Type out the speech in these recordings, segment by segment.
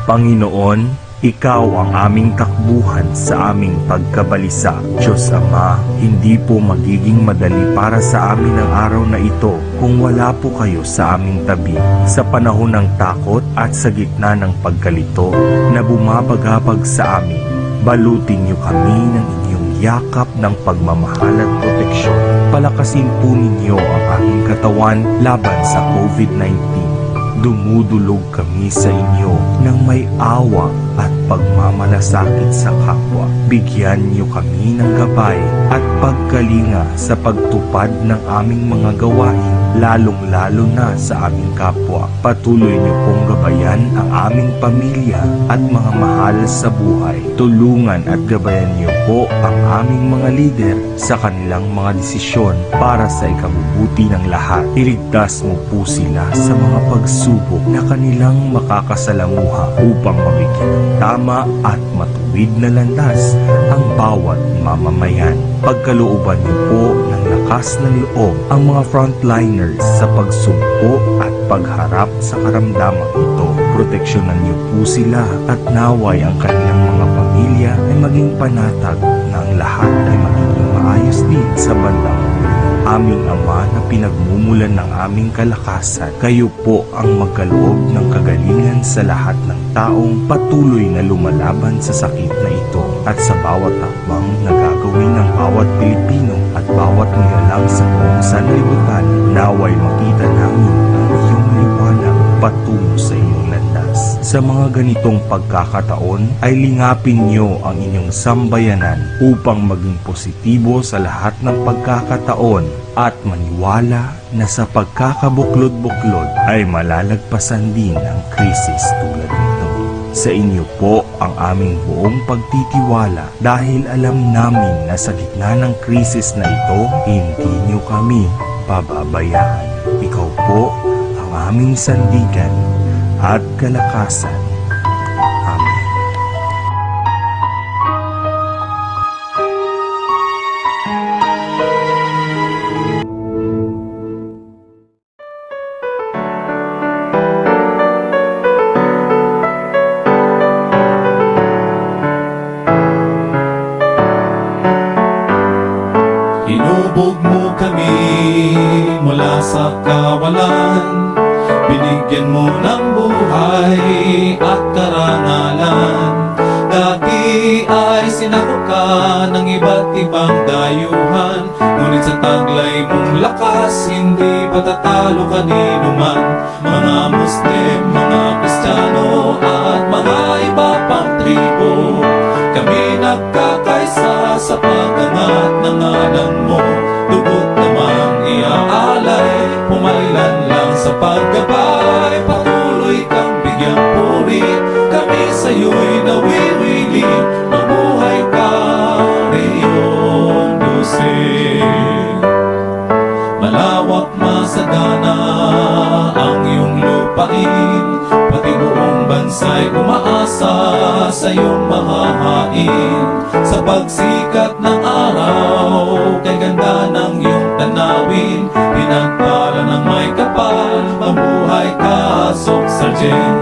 Panginoon, Ikaw ang aming takbuhan sa aming pagkabalisa. Diyos Ama, hindi po magiging madali para sa amin ang araw na ito kung wala po kayo sa aming tabi. Sa panahon ng takot at sa gitna ng pagkalito na bumabagabag sa amin, balutin niyo kami ng inyong yakap ng pagmamahal at proteksyon. Palakasin po ninyo ang aming katawan laban sa COVID-19. Dumudulog kami sa inyo ng may awa at pagmamalasakit sa kapwa. Bigyan niyo kami ng gabay at pagkalinga sa pagtupad ng aming mga gawain, lalong-lalo na sa aming kapwa. Patuloy niyo pong gabayan ang aming pamilya at mga mahal sa buhay. Tulungan at gabayan niyo po ang aming mga lider sa kanilang mga desisyon para sa ikabubuti ng lahat. Iligtas mo po sila sa mga pagsubok na kanilang makakasalamuha upang mabigyan ng tama at matuwid na landas ang bawat mamamayan. Pagkalooban niyo po ng lakas ng loob ang mga frontliners sa pagsumpo at pagharap sa karamdamang ito. Proteksyonan niyo po sila at naway ang kanilang mga pamilya ay maging panatag na ang lahat ay magiging maayos din sa bandang huli. Aming Ama na pinagmumulan ng aming kalakasan, kayo po ang magkaloob ng kagalingan sa lahat ng taong patuloy na lumalaban sa sakit na ito at sa bawat hakbang na gagawin ng bawat Pilipino at bawat nilalang sa buong sanlibutan. Naway makita namin ang iyong liwanag patungo sa iyong landas. Sa mga ganitong pagkakataon ay lingapin niyo ang inyong sambayanan upang maging positibo sa lahat ng pagkakataon at maniwala na sa pagkakabuklod-buklod ay malalagpasan din ang krisis tulad nito. Sa inyo po ang aming buong pagtitiwala dahil alam namin na sa gitna ng krisis na ito, hindi niyo kami pababayaan. Ikaw po ang aming sandigan at kalakasan. Amen. Hinubog mo kami mula sa kawalan, binigyan mo ng buhay at karangalan. Dati ay sinakop ka ng iba't ibang dayuhan, ngunit sa taglay mong lakas, hindi patatalo kanino man. Mga Muslim, mga Kristiyano at mga iba pang tribo, kami nagkakaisa sa pag-angat ng ngalan mo. Dugot namang iaalay, pumailan lang sa paggabay. Patuloy kang bigyang puri, kami sa'yo'y nawiwili. Mabuhay ka, Reyong Lusig. Malawak masagana ang iyong lupain, pati buong bansa'y umaasa sa iyong mahahain. Sa pagsikat ng araw, kay ganda ng iyong tanawin, pinagpala ng may kapal, mabuhay ka, Sok Sargent.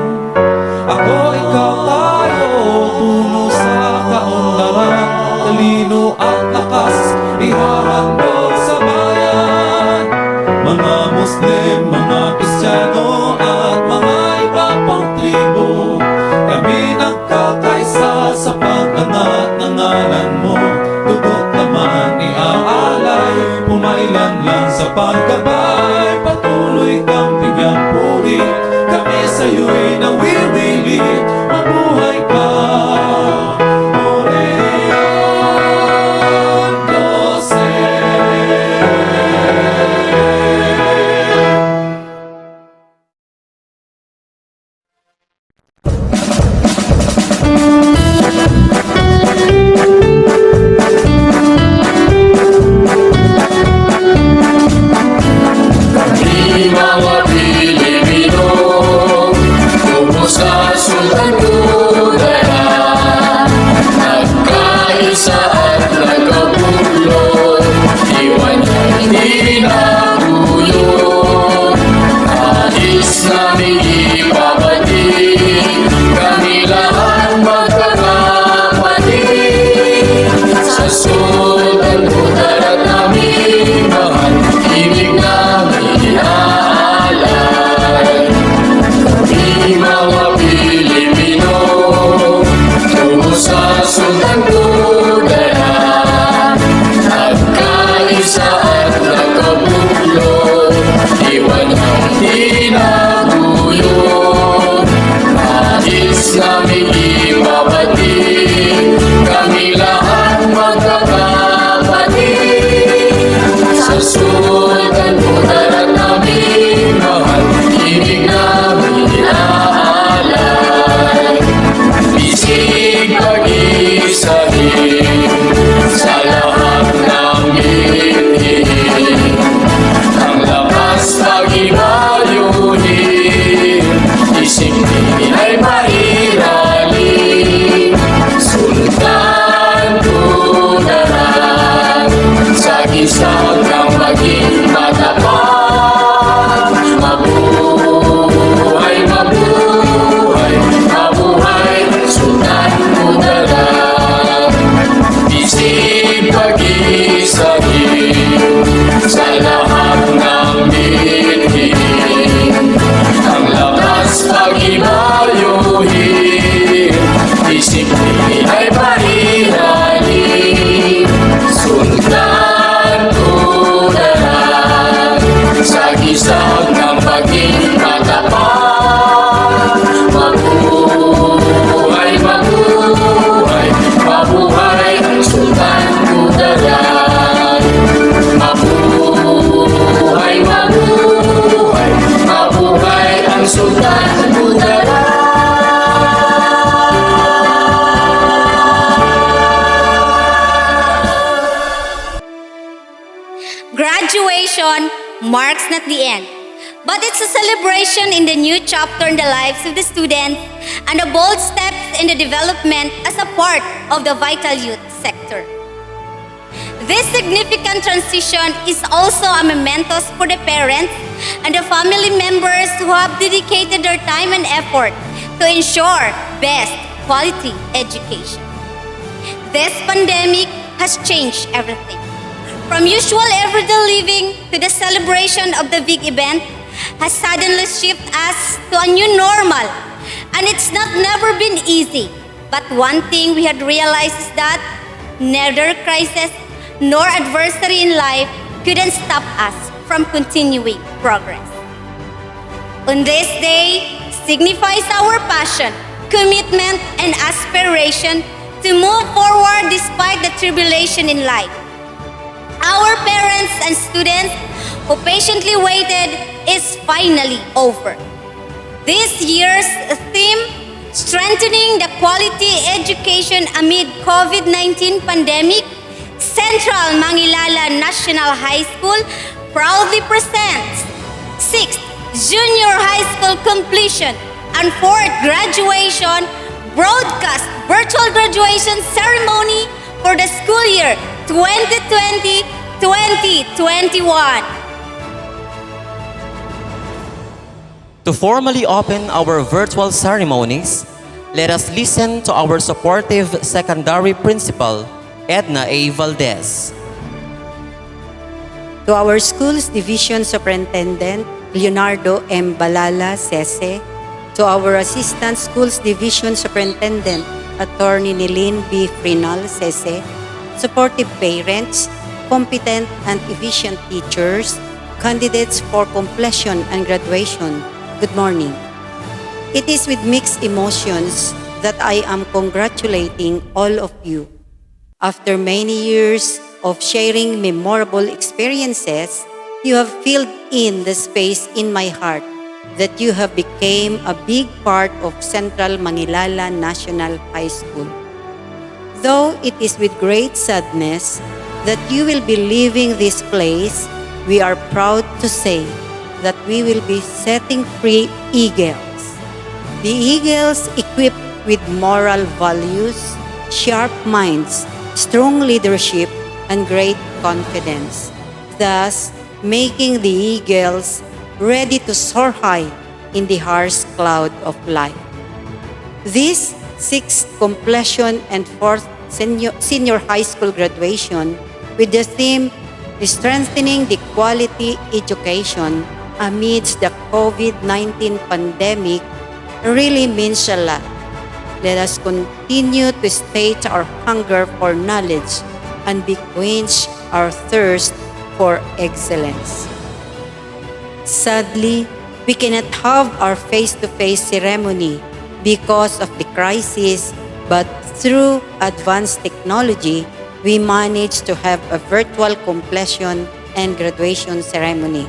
Ako, ikaw, tayo, tungo sa kaunlaran, talino at lakas, ihahandog sa bayan. Mga Muslim, mga Kristiyano at mga iba pang tribo, kami nagkakaisa sa pag-angat ng ngalan mo. Dugot naman iaalay, pumailan lang sa paggabay. Patuloy kang bigyang puri, kami sa'yo'y nawiwili. Mabuhay ka, Reyong Lusig. Di bawat sultan kudara, nagkaisa at nagkabuklod, iwan ang tinaguyod. Nais naming ibabati, kami lahat magkakapatid. Sa sultan kudara namin mahal, ibig namin inaalay. Isig pag-isahin sa lahat ng binhi, ang lakas pag-ibayuhin, isig din ay mairali. Sultan Kudarat, sa gisag ng maging matapat, mabuhay, mabuhay, mabuhay, Sultan Kudarat. Isip pag-isahin sa lahat ng binhi, ang lakas pag-ibayuhin, isip din ay marirali. Sultan Kudarat, sa gisag ng paging matapat, mabuhay, mabuhay, mabuhay ang Sultan Kudarat. Mabuhay, mabuhay, mabuhay ang Sultan Kudarat. Graduation marks not the end, but it's a celebration in the new chapter in the lives of the students and a bold steps in the development as a part of the vital youth sector. This significant transition is also a memento for the parents and the family members who have dedicated their time and effort to ensure best quality education. This pandemic has changed everything. From usual everyday living to the celebration of the big event has suddenly shifted us to a new normal. And it's never been easy. But one thing we had realized is that neither crisis nor adversity in life couldn't stop us from continuing progress. On this day signifies our passion, commitment, and aspiration to move forward despite the tribulation in life. Our parents and students who patiently waited is finally over. This year's theme, Strengthening the Quality Education Amid COVID-19 Pandemic, Central Mangilala National High School proudly presents 6th Junior High School Completion and 4th Graduation Broadcast Virtual Graduation Ceremony for the school year 2020-2021. To formally open our virtual ceremonies, let us listen to our supportive secondary principal, Edna A. Valdez. To our school's division superintendent, Leonardo M. Balala Sese, to our assistant schools division superintendent, Attorney Nilin B. Frinal Sese, supportive parents, competent and efficient teachers, candidates for completion and graduation, good morning. It is with mixed emotions that I am congratulating all of you. After many years of sharing memorable experiences, you have filled in the space in my heart that you have become a big part of Central Mangilala National High School. Though it is with great sadness that you will be leaving this place, we are proud to say that we will be setting free eagles. The eagles equipped with moral values, sharp minds, strong leadership, and great confidence, thus making the eagles ready to soar high in the harsh cloud of life. This 6th completion and 4th senior high school graduation with the theme Strengthening the Quality Education amidst the COVID-19 pandemic really means a lot. let us continue to state our hunger for knowledge and be quench our thirst for excellence. Sadly, we cannot have our face-to-face ceremony because of the crisis, but through advanced technology, we managed to have a virtual completion and graduation ceremony.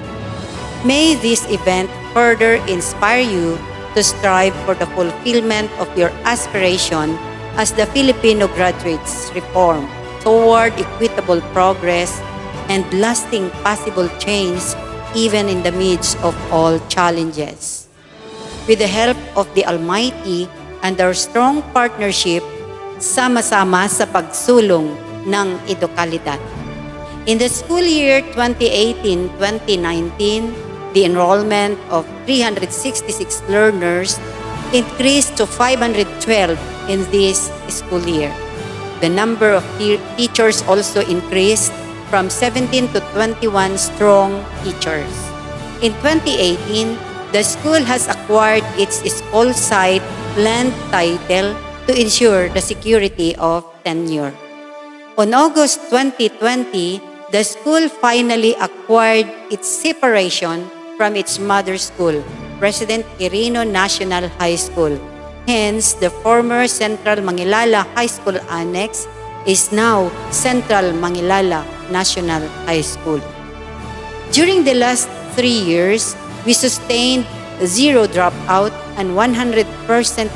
May this event further inspire you to strive for the fulfillment of your aspiration as the Filipino graduates reform toward equitable progress and lasting possible change even in the midst of all challenges. With the help of the Almighty and our strong partnership, sama-sama sa pagsulong ng edukalidad. In the school year 2018-2019, the enrollment of 366 learners increased to 512 in this school year. The number of teachers also increased from 17 to 21 strong teachers. In 2018, the school has acquired its school site land title to ensure the security of tenure. On August 2020, the school finally acquired its separation from its mother school, President Quirino National High School. Hence, the former Central Mangilala High School Annex is now Central Mangilala National High School. During the last 3 years, we sustained zero dropout and 100%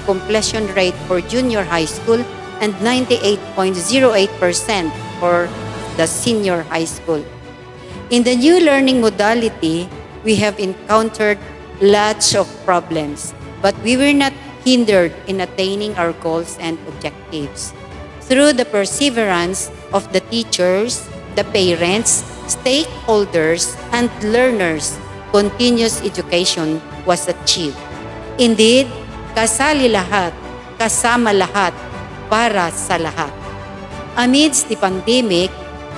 completion rate for junior high school and 98.08% for the senior high school. In the new learning modality, we have encountered lots of problems, but we were not hindered in attaining our goals and objectives. Through the perseverance of the teachers, the parents, stakeholders, and learners, continuous education was achieved. Indeed, kasali lahat, kasama lahat, para sa lahat. Amidst the pandemic,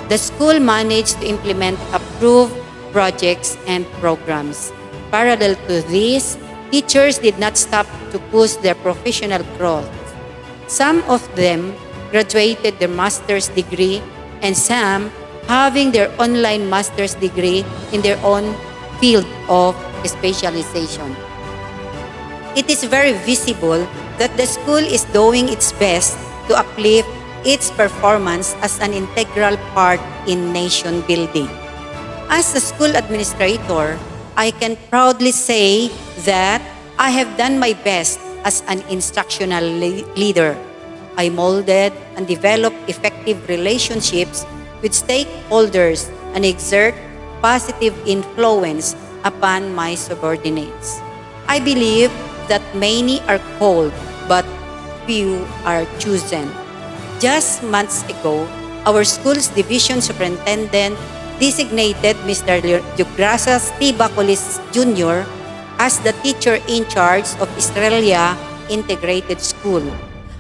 the school managed to implement approved projects and programs. Parallel to this, teachers did not stop to push their professional growth. Some of them graduated their master's degree and some having their online master's degree in their own field of specialization. It is very visible that the school is doing its best to uplift its performance as an integral part in nation building. As a school administrator, I can proudly say that I have done my best as an instructional leader. I molded and developed effective relationships with stakeholders and exert positive influence upon my subordinates. I believe that many are called, but few are chosen. Just months ago, our school's division superintendent designated Mr. Deogracias T. Bacolis Jr. as the teacher in charge of Estrella Integrated School.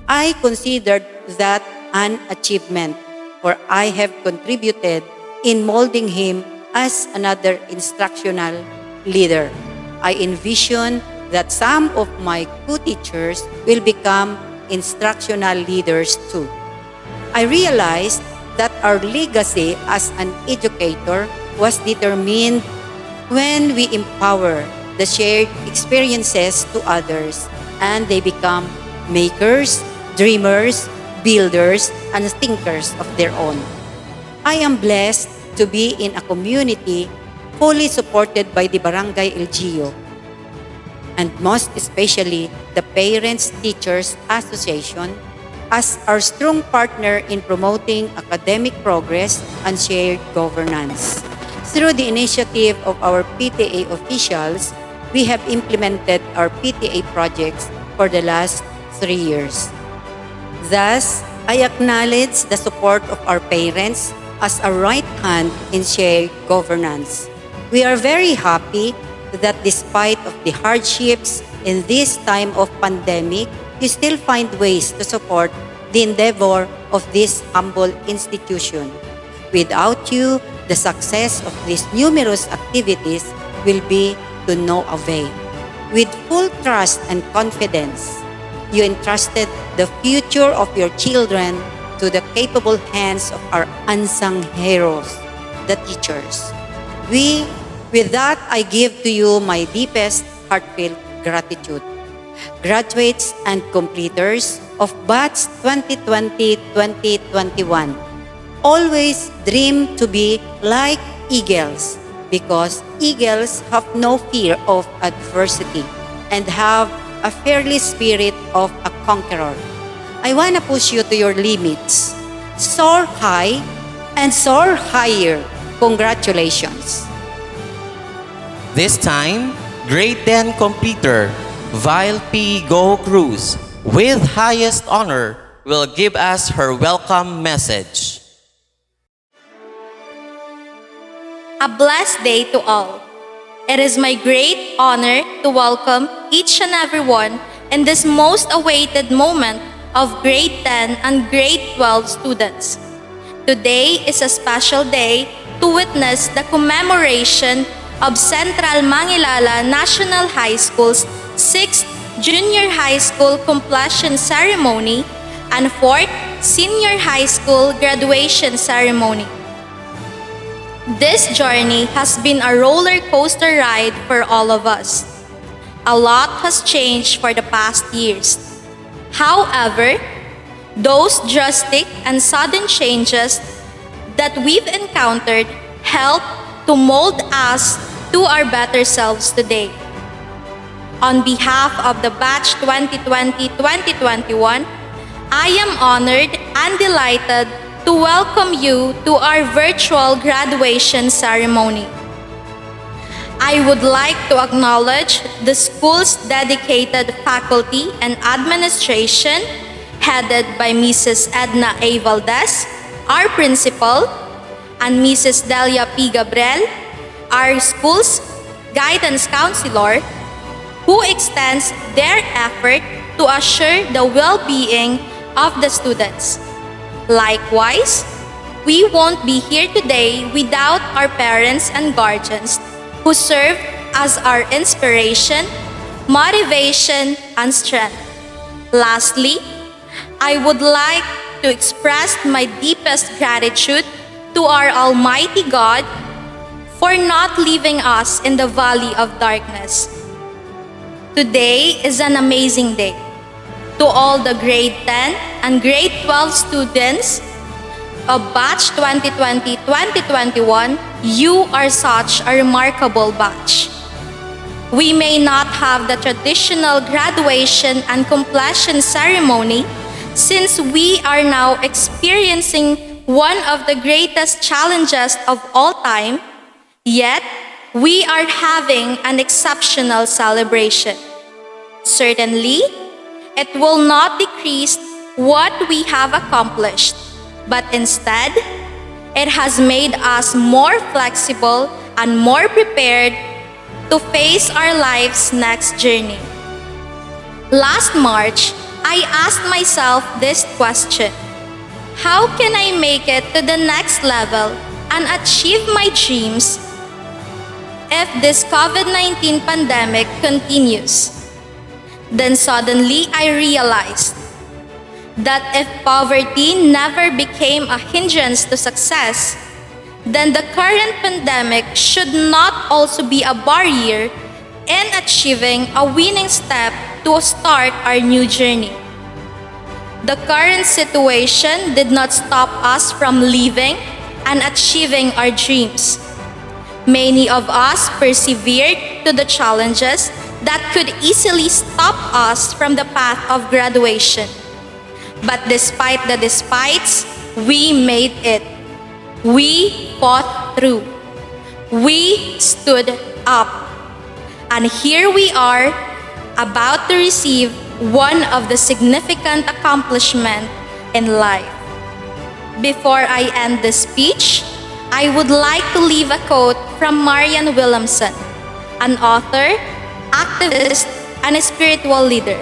I considered that an achievement, for I have contributed in molding him as another instructional leader. I envision that some of my co-teachers will become instructional leaders too. I realized that our legacy as an educator was determined when we empower the shared experiences to others and they become makers, dreamers, builders, and thinkers of their own. I am blessed to be in a community fully supported by the Barangay LGU, and most especially the Parents Teachers Association as our strong partner in promoting academic progress and shared governance. Through the initiative of our PTA officials, we have implemented our PTA projects for the last 3 years. Thus, I acknowledge the support of our parents as a right hand in shared governance. We are very happy that despite of the hardships in this time of pandemic, you still find ways to support the endeavor of this humble institution. Without you, the success of these numerous activities will be to no avail. With full trust and confidence, you entrusted the future of your children to the capable hands of our unsung heroes, the teachers. With that, I give to you my deepest heartfelt gratitude. Graduates and completers of batch 2020-2021, always dream to be like eagles, because eagles have no fear of adversity and have a fearless spirit of a conqueror. I want to push you to your limits. Soar high and soar higher. Congratulations. This time, grade 10 completer, Vile P. Go Cruz, with highest honor, will give us her welcome message. A blessed day to all. It is my great honor to welcome each and everyone in this most awaited moment of grade 10 and grade 12 students. Today is a special day to witness the commemoration of Central Mangilala National High School's 6th Junior High School Completion Ceremony and 4th Senior High School Graduation Ceremony. This journey has been a roller coaster ride for all of us. A lot has changed for the past years. However, those drastic and sudden changes that we've encountered help to mold us to our better selves today. On behalf of the batch 2020-2021, I am honored and delighted to welcome you to our virtual graduation ceremony. I would like to acknowledge the school's dedicated faculty and administration headed by Mrs. Edna A. Valdez, our principal, and Mrs. Delia P. Gabriel, our school's guidance counselor, who extends their effort to assure the well-being of the students. Likewise, we won't be here today without our parents and guardians who serve as our inspiration, motivation, and strength. Lastly, I would like to express my deepest gratitude to our Almighty God for not leaving us in the valley of darkness. Today is an amazing day. To all the grade 10 and grade 12 students of batch 2020-2021, you are such a remarkable batch. We may not have the traditional graduation and completion ceremony since we are now experiencing one of the greatest challenges of all time, yet we are having an exceptional celebration. Certainly, it will not decrease what we have accomplished, but instead, it has made us more flexible and more prepared to face our life's next journey. Last March, I asked myself this question: how can I make it to the next level and achieve my dreams if this COVID-19 pandemic continues? Then suddenly I realized that if poverty never became a hindrance to success, then the current pandemic should not also be a barrier in achieving a winning step to start our new journey. The current situation did not stop us from living and achieving our dreams. Many of us persevered to the challenges that could easily stop us from the path of graduation. But despite the despites, we made it. We fought through. We stood up. And here we are, about to receive one of the significant accomplishments in life. Before I end this speech, I would like to leave a quote from Marianne Williamson, an author, activist, and a spiritual leader.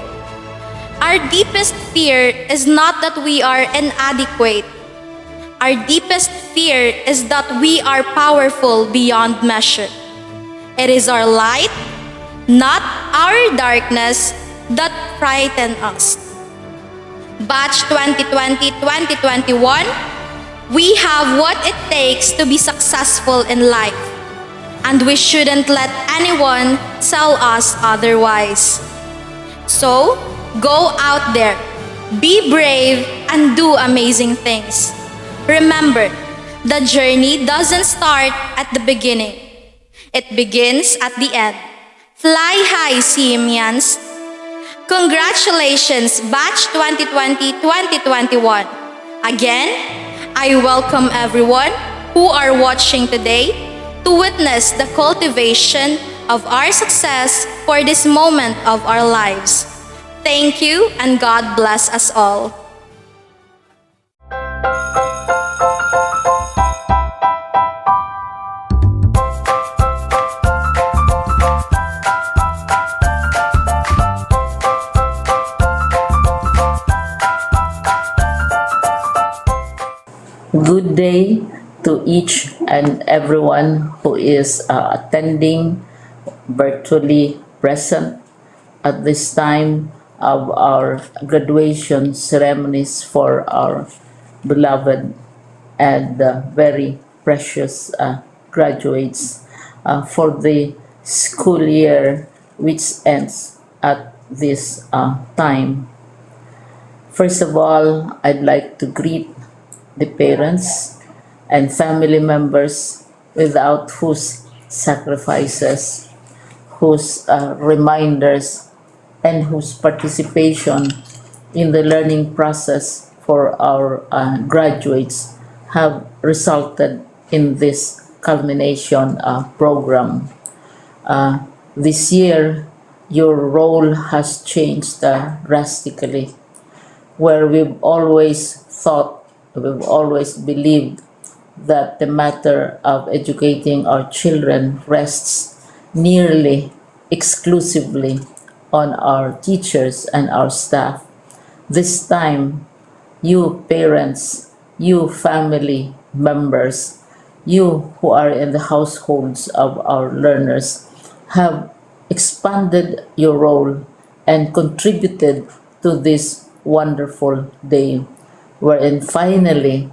Our deepest fear is not that we are inadequate. Our deepest fear is that we are powerful beyond measure. It is our light, not our darkness, that frighten us. batch 2020-2021, we have what it takes to be successful in life, and we shouldn't let anyone tell us otherwise. So, go out there, be brave, and do amazing things. Remember, the journey doesn't start at the beginning. It begins at the end. Fly high, Cmnhs! Congratulations, batch 2020-2021. Again, I welcome everyone who are watching today to witness the cultivation of our success for this moment of our lives. Thank you, and God bless us all. Good day to each and everyone who is attending virtually present at this time of our graduation ceremonies for our beloved and very precious graduates for the school year which ends at this time. First of all, I'd like to greet the parents and family members without whose sacrifices, whose reminders, and whose participation in the learning process for our graduates have resulted in this culmination program. This year, your role has changed drastically, where we've always believed that the matter of educating our children rests nearly exclusively on our teachers and our staff. This time, you parents, you family members, you who are in the households of our learners have expanded your role and contributed to this wonderful day, wherein finally,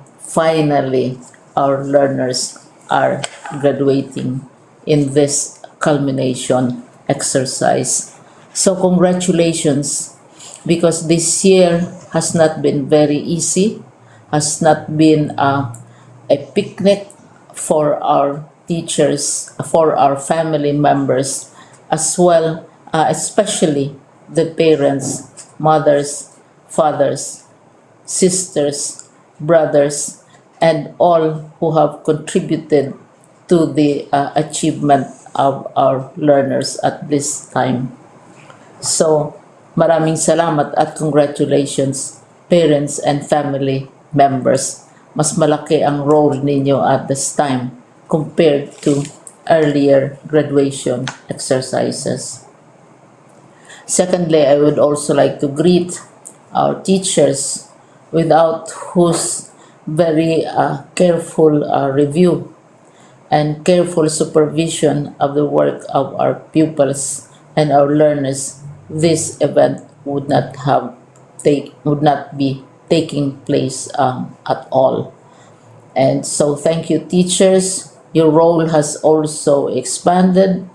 our learners are graduating in this culmination exercise. So congratulations, because this year has not been very easy, has not been a picnic for our teachers, for our family members, as well, especially the parents, mothers, fathers, sisters, brothers, and all who have contributed to the achievement of our learners at this time. So, maraming salamat at congratulations, parents and family members. Mas malaki ang role ninyo at this time compared to earlier graduation exercises. Secondly, I would also like to greet our teachers, without whose very careful review and careful supervision of the work of our pupils and our learners, this event would not be taking place at all. And so thank you, teachers. Your role has also expanded,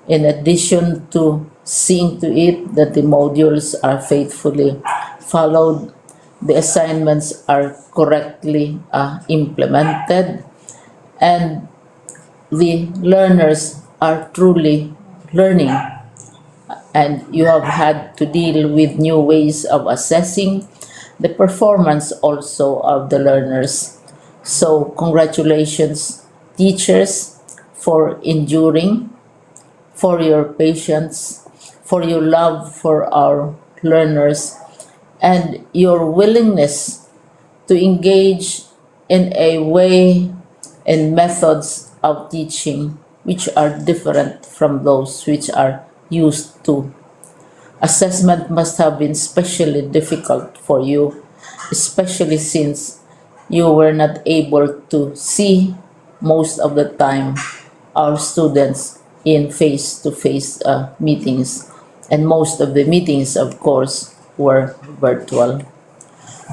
in addition to seeing to it that the modules are faithfully followed, the assignments are correctly implemented, and the learners are truly learning. And you have had to deal with new ways of assessing the performance also of the learners. So congratulations, teachers, for enduring, for your patience, for your love for our learners, and your willingness to engage in a way and methods of teaching which are different from those which are used to. Assessment must have been especially difficult for you, especially since you were not able to see most of the time our students in face-to-face meetings, and most of the meetings, of course, were virtual.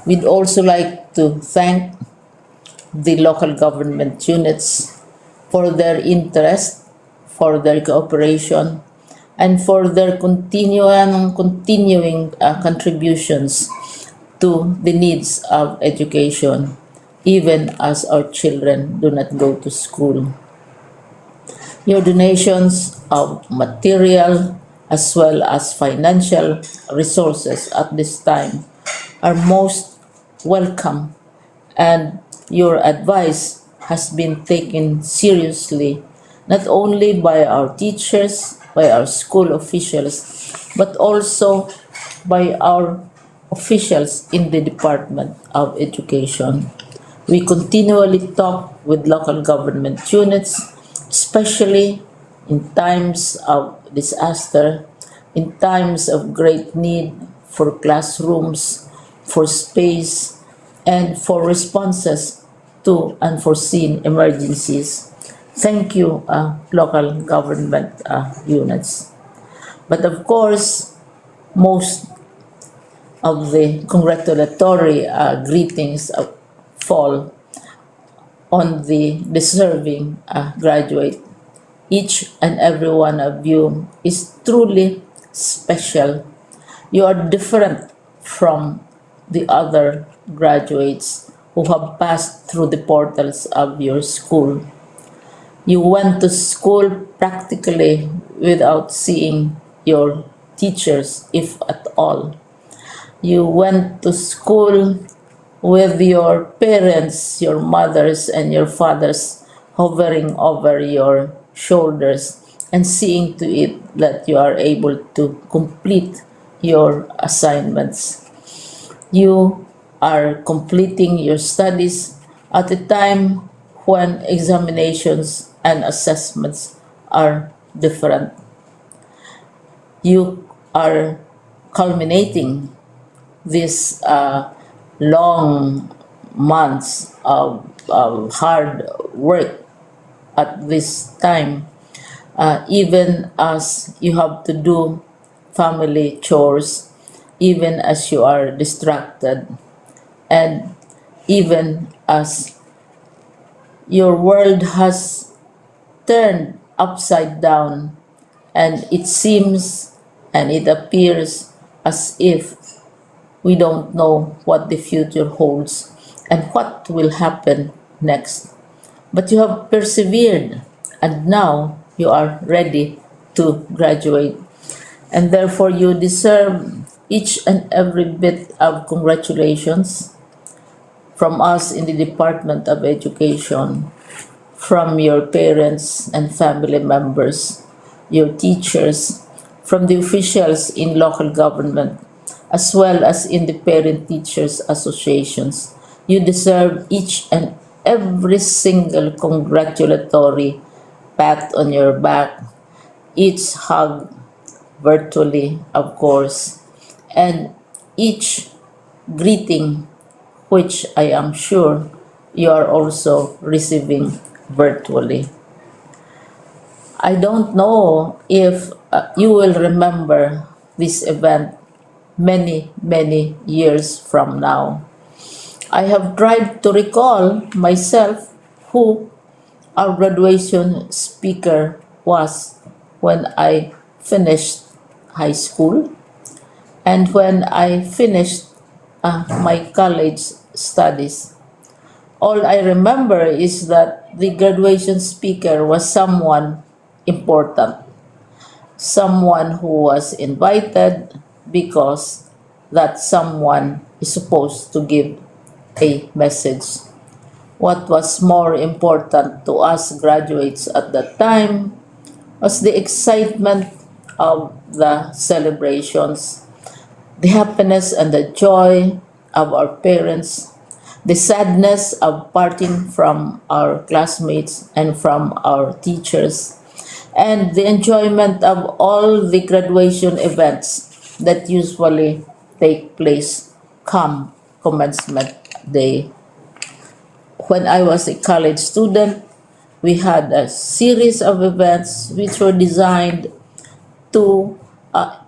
We'd also like to thank the local government units for their interest, for their cooperation, and for their continuing contributions to the needs of education, even as our children do not go to school. Your donations of material as well as financial resources at this time are most welcome, and your advice has been taken seriously not only by our teachers, by our school officials, but also by our officials in the Department of Education. We continually talk with local government units, especially in times of disaster, in times of great need for classrooms, for space, and for responses to unforeseen emergencies. Thank you, local government units. But of course, most of the congratulatory greetings fall on the deserving graduate. Each and every one of you is truly special. You are different from the other graduates who have passed through the portals of your school. You went to school practically without seeing your teachers, if at all. You went to school with your parents, your mothers, and your fathers hovering over your shoulders and seeing to it that you are able to complete your assignments. You are completing your studies at a time when examinations and assessments are different. You are culminating these long months of hard work at this time, even as you have to do family chores, even as you are distracted, and even as your world has turned upside down, and it seems and it appears as if we don't know what the future holds and what will happen next. But you have persevered, and now you are ready to graduate. And therefore, you deserve each and every bit of congratulations from us in the Department of Education, from your parents and family members, your teachers, from the officials in local government, as well as in the parent teachers associations. You deserve each and every single congratulatory pat on your back, each hug virtually, of course, and each greeting, which I am sure you are also receiving virtually. I don't know if you will remember this event many years from now. I have tried to recall myself who our graduation speaker was when I finished high school and when I finished my college studies. All I remember is that the graduation speaker was someone important, someone who was invited because that someone is supposed to give a message. What was more important to us graduates at that time was the excitement of the celebrations, the happiness and the joy of our parents, the sadness of parting from our classmates and from our teachers, and the enjoyment of all the graduation events that usually take place come commencement day. When I was a college student, we had a series of events which were designed to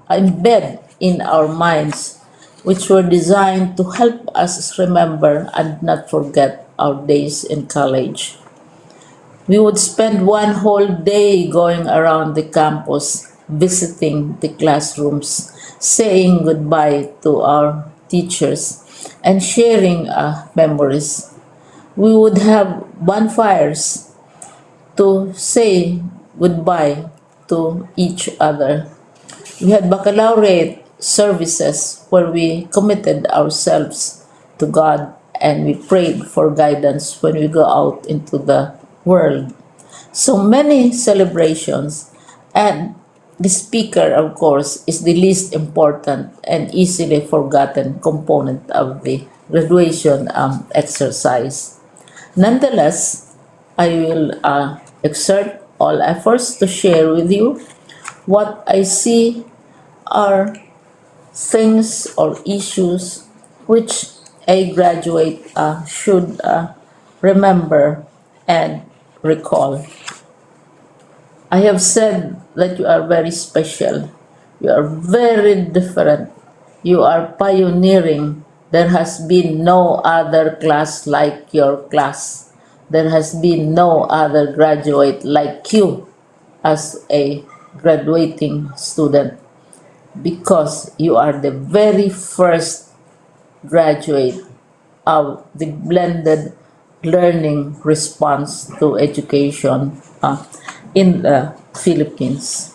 embed in our minds which were designed to help us remember and not forget our days in college. We would spend one whole day going around the campus, visiting the classrooms, saying goodbye to our teachers, and sharing memories. We would have bonfires to say goodbye to each other. We had baccalaureate services where we committed ourselves to God and we prayed for guidance when we go out into the world. So many celebrations, and the speaker, of course, is the least important and easily forgotten component of the graduation exercise. Nonetheless, I will exert all efforts to share with you what I see are things or issues which a graduate should remember and recall. I have said that you are very special. You are very different. You are pioneering. There has been no other class like your class. There has been no other graduate like you as a graduating student because you are the very first graduate of the blended learning response to education in the Philippines.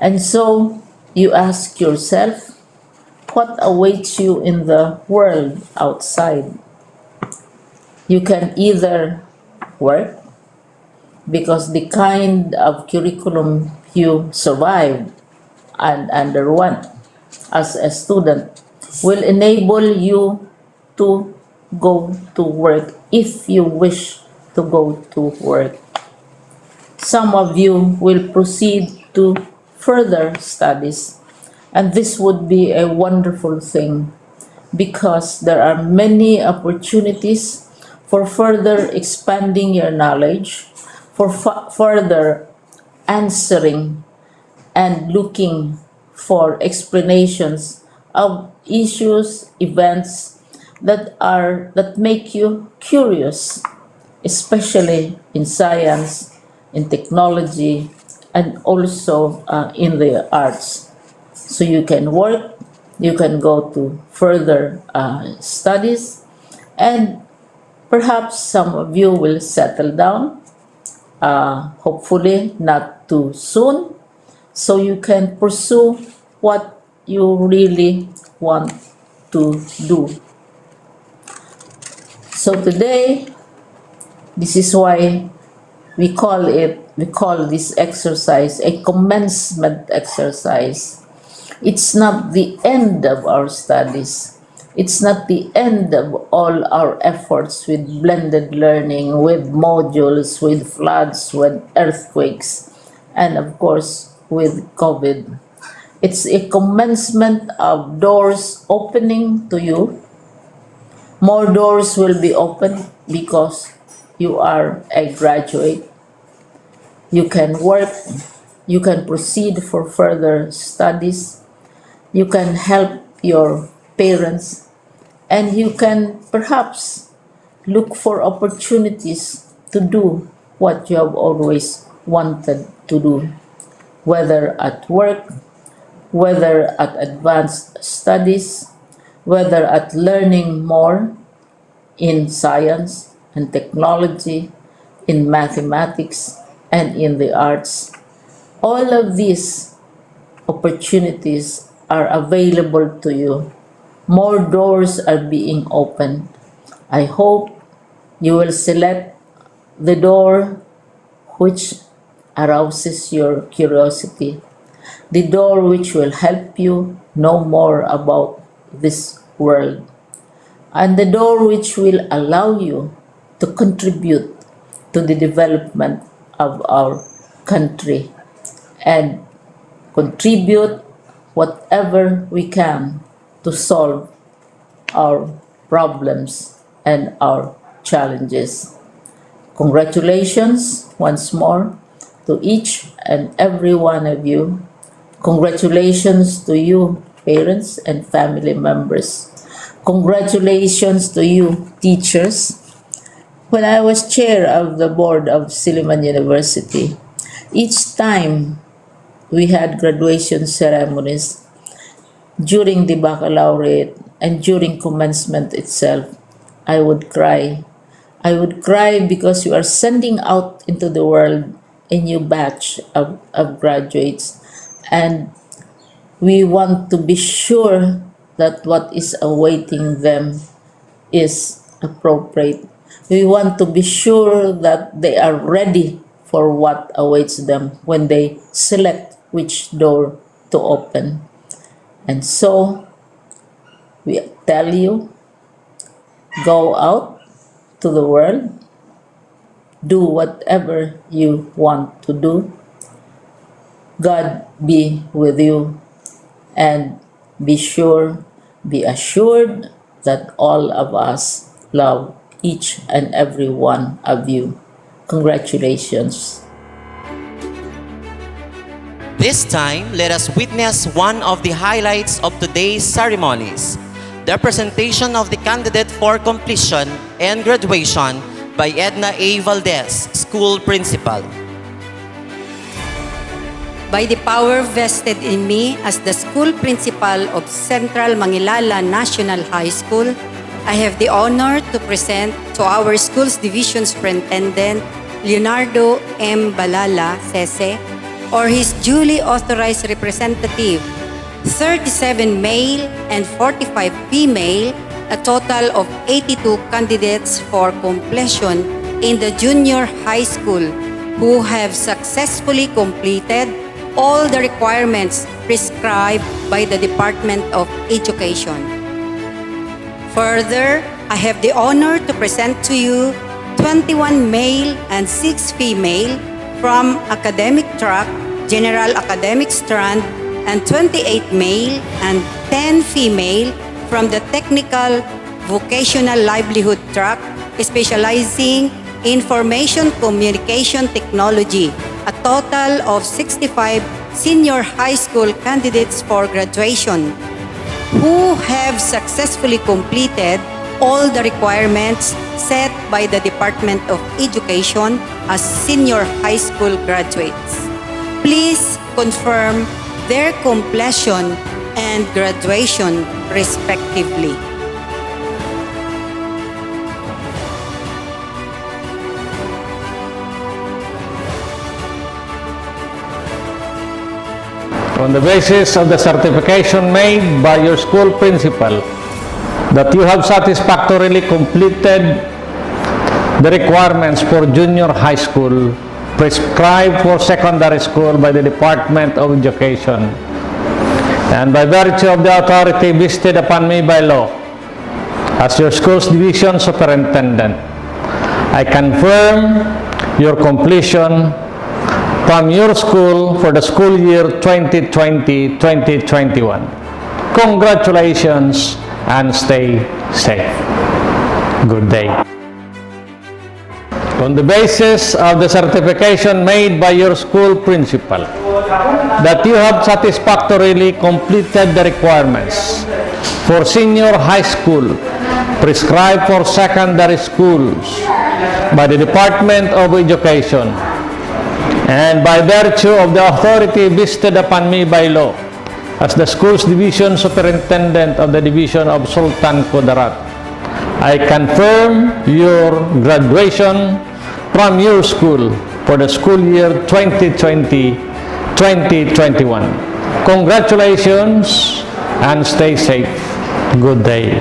And so you ask yourself, what awaits you in the world outside? You can either work because the kind of curriculum you survived and underwent as a student will enable you to go to work if you wish to go to work. Some of you will proceed to further studies, and this would be a wonderful thing because there are many opportunities for further expanding your knowledge, for further answering and looking for explanations of issues, events that make you curious, especially in science, in technology, and also in the arts. So you can work, you can go to further studies, and perhaps some of you will settle down, hopefully not too soon, so you can pursue what you really want to do. So today, this is why we call this exercise a commencement exercise. It's not the end of our studies. It's not the end of all our efforts with blended learning, with modules, with floods, with earthquakes, and of course with COVID. It's a commencement of doors opening to you. More doors will be opened because you are a graduate. You can work, you can proceed for further studies, you can help your parents, and you can perhaps look for opportunities to do what you have always wanted to do, whether at work, whether at advanced studies, whether at learning more in science and technology, in mathematics, and in the arts. All of these opportunities are available to you. More doors are being opened. I hope you will select the door which arouses your curiosity, the door which will help you know more about this world, and the door which will allow you to contribute to the development of our country and contribute whatever we can to solve our problems and our challenges. Congratulations once more to each and every one of you. Congratulations to you, parents and family members. Congratulations to you, teachers. When I was chair of the board of Silliman University, each time we had graduation ceremonies during the baccalaureate and during commencement itself, I would cry. I would cry because you are sending out into the world a new batch of graduates, and we want to be sure that what is awaiting them is appropriate. We want to be sure that they are ready for what awaits them when they select which door to open. And so, we tell you, go out to the world, do whatever you want to do. God be with you, and be assured that all of us love each and every one of you. Congratulations. This time, let us witness one of the highlights of today's ceremonies, the presentation of the candidate for completion and graduation by Edna A. Valdez, School Principal. By the power vested in me as the school principal of Central Mangilala National High School, I have the honor to present to our school's division superintendent, Leonardo M. Balala, Sese, or his duly authorized representative, 37 male and 45 female, a total of 82 candidates for completion in the junior high school who have successfully completed all the requirements prescribed by the Department of Education. Further, I have the honor to present to you 21 male and 6 female from academic track, general academic strand, and 28 male and 10 female from the technical vocational livelihood track, specializing information communication technology, a total of 65 senior high school candidates for graduation who have successfully completed all the requirements set by the Department of Education as senior high school graduates. Please confirm their completion and graduation respectively. On the basis of the certification made by your school principal that you have satisfactorily completed the requirements for junior high school prescribed for secondary school by the Department of Education, and by virtue of the authority vested upon me by law as your school's division superintendent, I confirm your completion from your school for the school year 2020-2021. Congratulations and stay safe. Good day. On the basis of the certification made by your school principal that you have satisfactorily completed the requirements for senior high school prescribed for secondary schools by the Department of Education, and by virtue of the authority vested upon me by law as the school's division superintendent of the division of Sultan Kudarat, I confirm your graduation from your school for the school year 2020-2021. Congratulations and stay safe. Good day.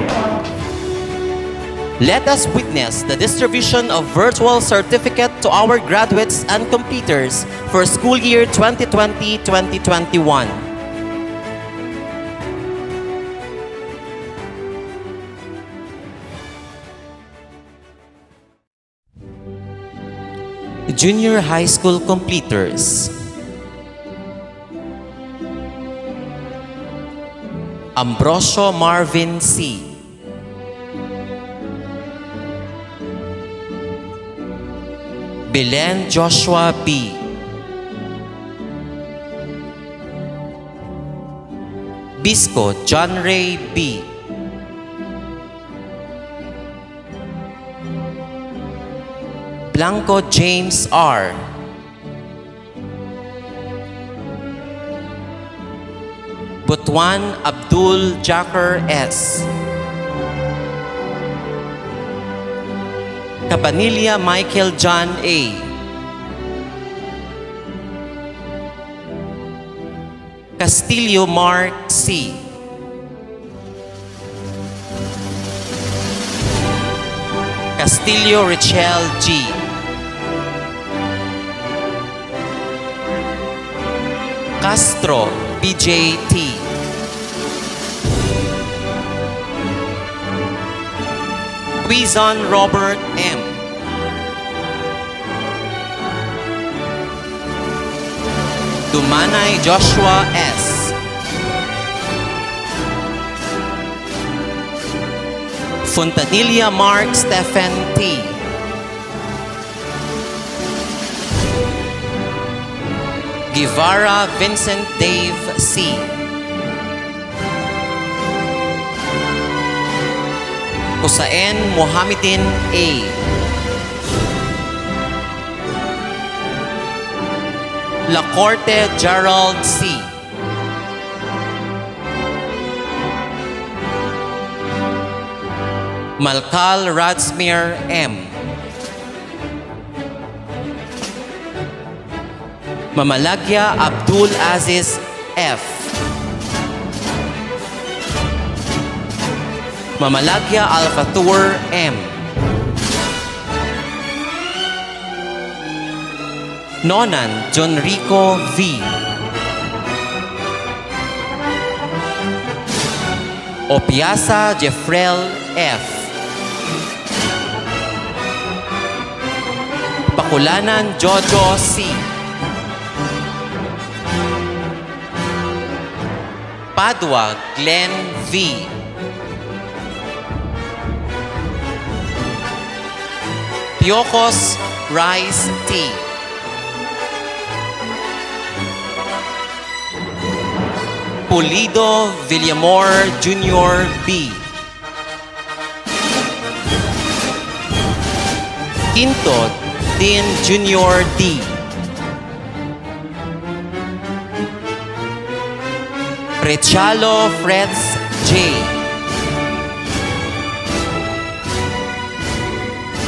Let us witness the distribution of virtual certificate to our graduates and completers for school year 2020-2021. Junior high school completers. Ambrosio Marvin C. Belen Joshua B. Bisco John Ray B. Blanco James R. Butuan Abdul Jakar S. Cabanilla Michael John A. Castillo Mark C. Castillo Richelle G. Castro BJT. Quizon Robert M. Dumanay Joshua S. Fontanilla Mark Stephen T. Guevara Vincent Dave C. Kusaen Mohamedin A. Lacorte Gerald C. Malkal Radsmir M. Mamalagya Abdul Aziz F. Mamalagya Alfatur M. Nonan John Rico V. Opiasa Jeffrel F. Pakulanan Jojo C. Padua Glenn V. Piocos Rice T. Pulido Villamor Jr. B. Quinto Dean Jr. D. Prechalo Freds J.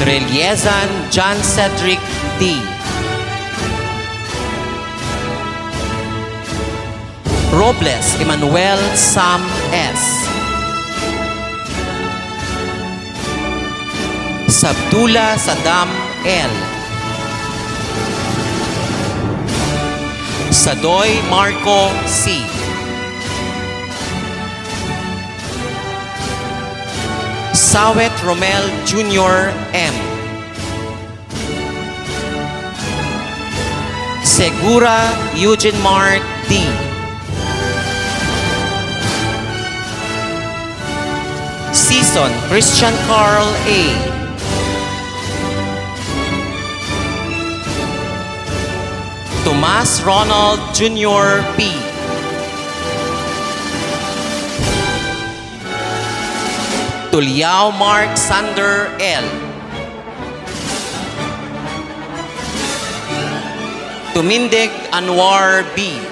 Reliezan John Cedric D. Robles Emmanuel Sam S. Sabdula Saddam L. Sadoy Marco C. Sawet Romel Jr. M. Segura Eugene Mark D. Season Christian Carl A. Tomas Ronald Jr. P. Tuliao Mark Sander L. Tumindig Anwar B.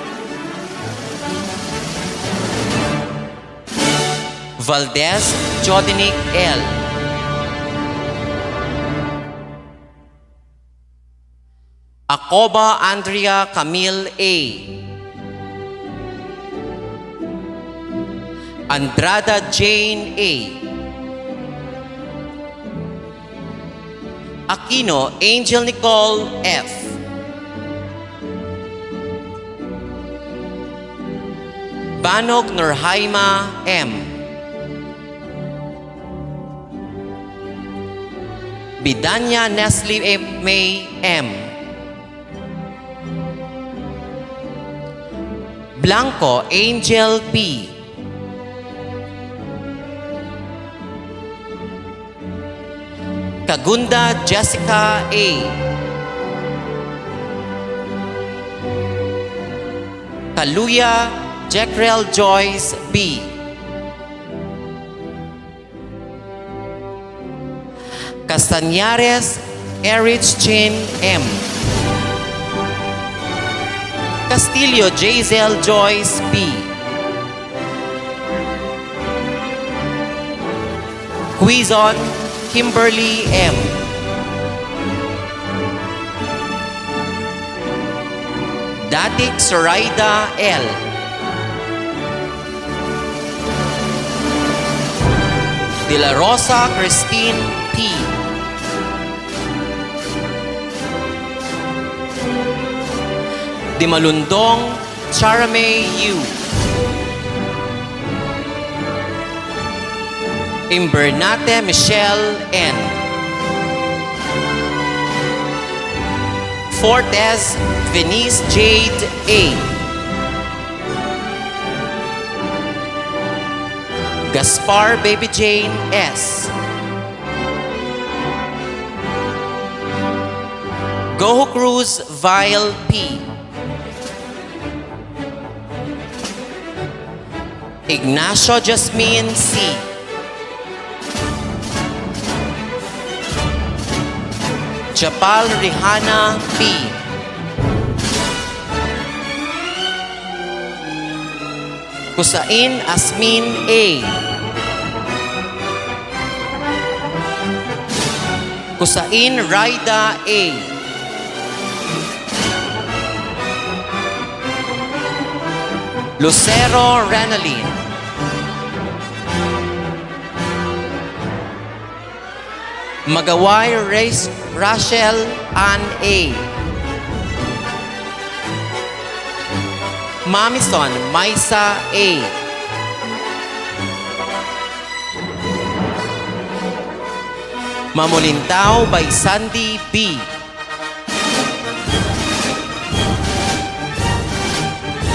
Valdez Jodinic L. Acoba Andrea Camille A. Andrada Jane A. Aquino Angel Nicole F. Banog Nurhaima M. Bidanya Nestle May M. Blanco Angel P. Kagunda Jessica A. Kaluya Jecrel Joyce B. Castañares Erich Chin M. Castillo Jazel Joyce B. Quizon Kimberly M. Datic Zoraida L. De La Rosa Christine P. De Malundong Charame U. Imbernate Michelle N. Fortes Venice Jade A. Gaspar Baby Jane S. Goho Cruz Vile P. Ignacio Jasmine C. Chapal Rihanna P. Kusain Asmin A. Kusain Raida A. Lucero Renalyn. Magaway Rachel Ann A. Mamison Maisa A. Mamulintao by Sandy B.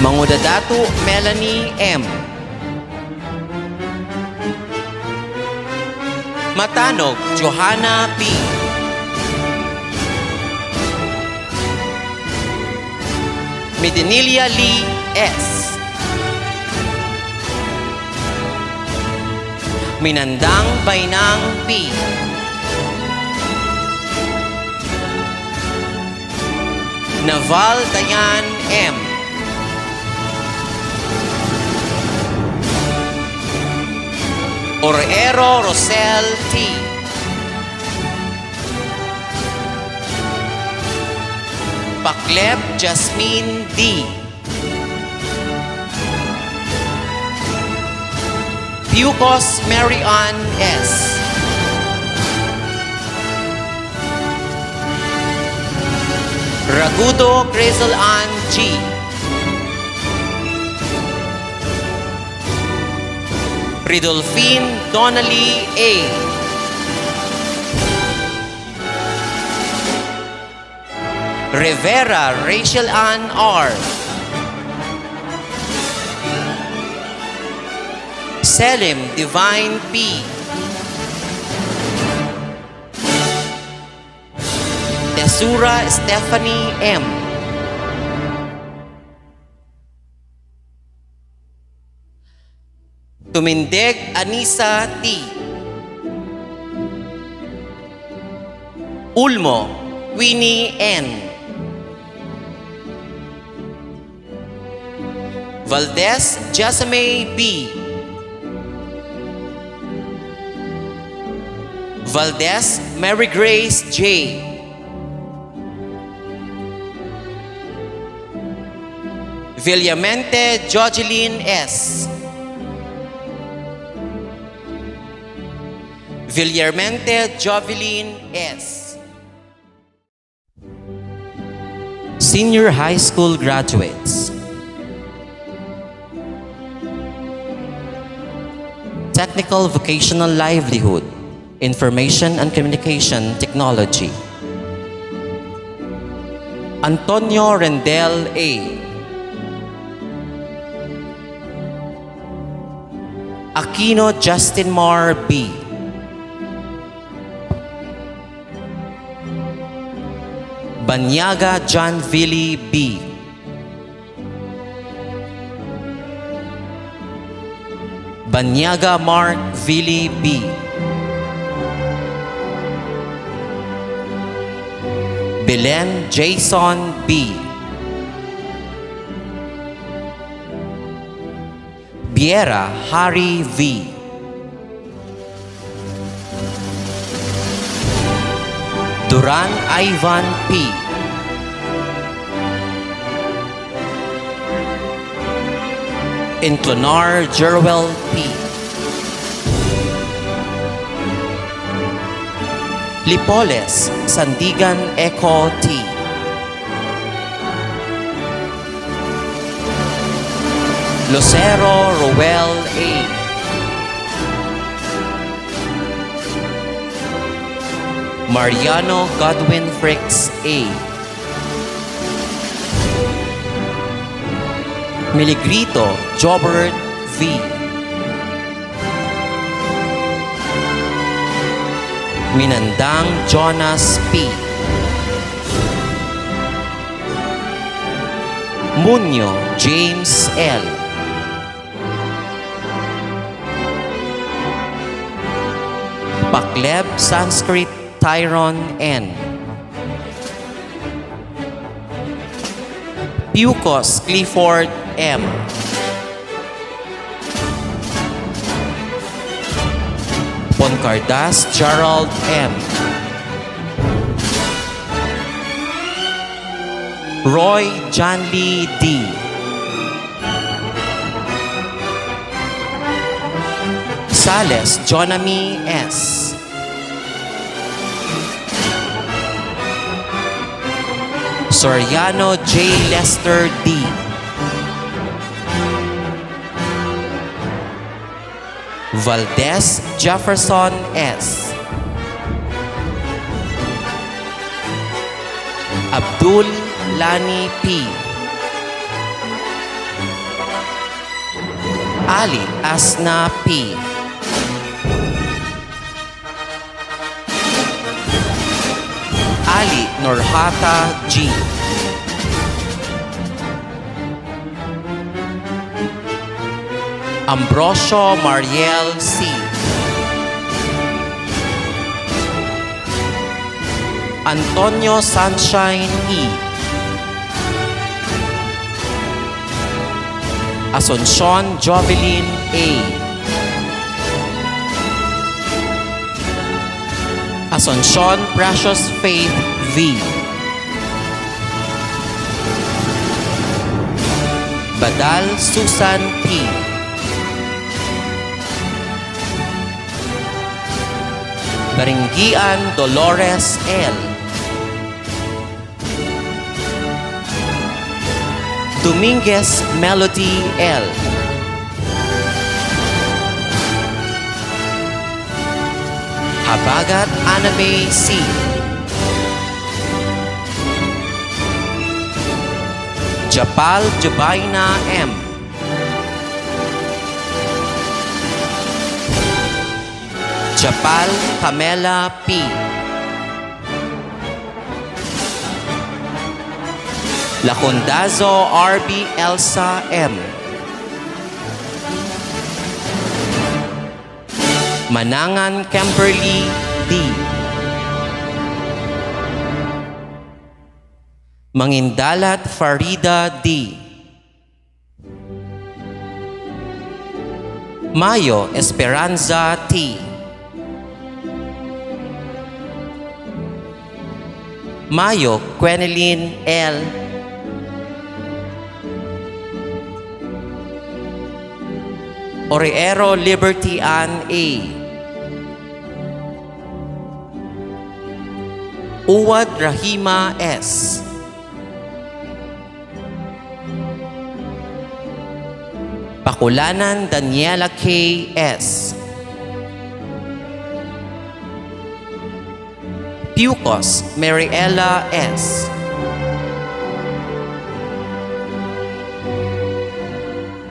Mangudadatu Melanie M. Matanog Johanna B. Midinilia Lee S. Minandang Bainang P. Naval Dayan M. Orero Rosel T. Pakleb Jasmine D. Pucos Mary Ann S. Ragudo Grizel Ann G. Ridolfine Donnelly A. Rivera Rachel Ann R. Selim Divine P. Tesura Stephanie M. Tumindig Anisa T. Ulmo Queenie N. Valdez Jasame B. Valdez Mary Grace J. Villamente Jogeline S. Villarmente Joveline S. Senior high school graduates. Technical vocational livelihood, information and communication technology. Antonio Rendel A. Aquino Justin Mar B. Banyaga John Villy B. Banyaga Mark Vili B. Belen Jason B. Biera Harry V. Duran Ivan P. Inclonar Jerwell P. Lipoles Sandigan Echo T. Lucero Roel A. Mariano Godwin Fricks A. Miligrito Jobert V. Minandang Jonas P. Munyo James L. Pakleb Sanskrit Tyron N. Pucos Clifford M. Poncardas Gerald M. Roy Janly D. Sales Jonami S. Soriano J. Lester D. Valdez Jefferson S. Abdul Lani P. Ali Asna P. Ali Norhata G. Ambrosio Mariel C. Antonio Sunshine E. Asuncion Jovelyn A. Asuncion Precious Faith V. Badal Susan P. Baringgian Dolores L. Dominguez Melody L. Habagat Anime C. Japal Jabaina M. Japal Camela P. Lacundazo RB Elsa M. Manangan Kimberly D. Mangindalat Farida D. Mayo Esperanza T. Mayo Quenelin L. Oriero Liberty Ann A. Uwad Rahima S. Pakulanan Daniela K. S. Pucos Mariela S.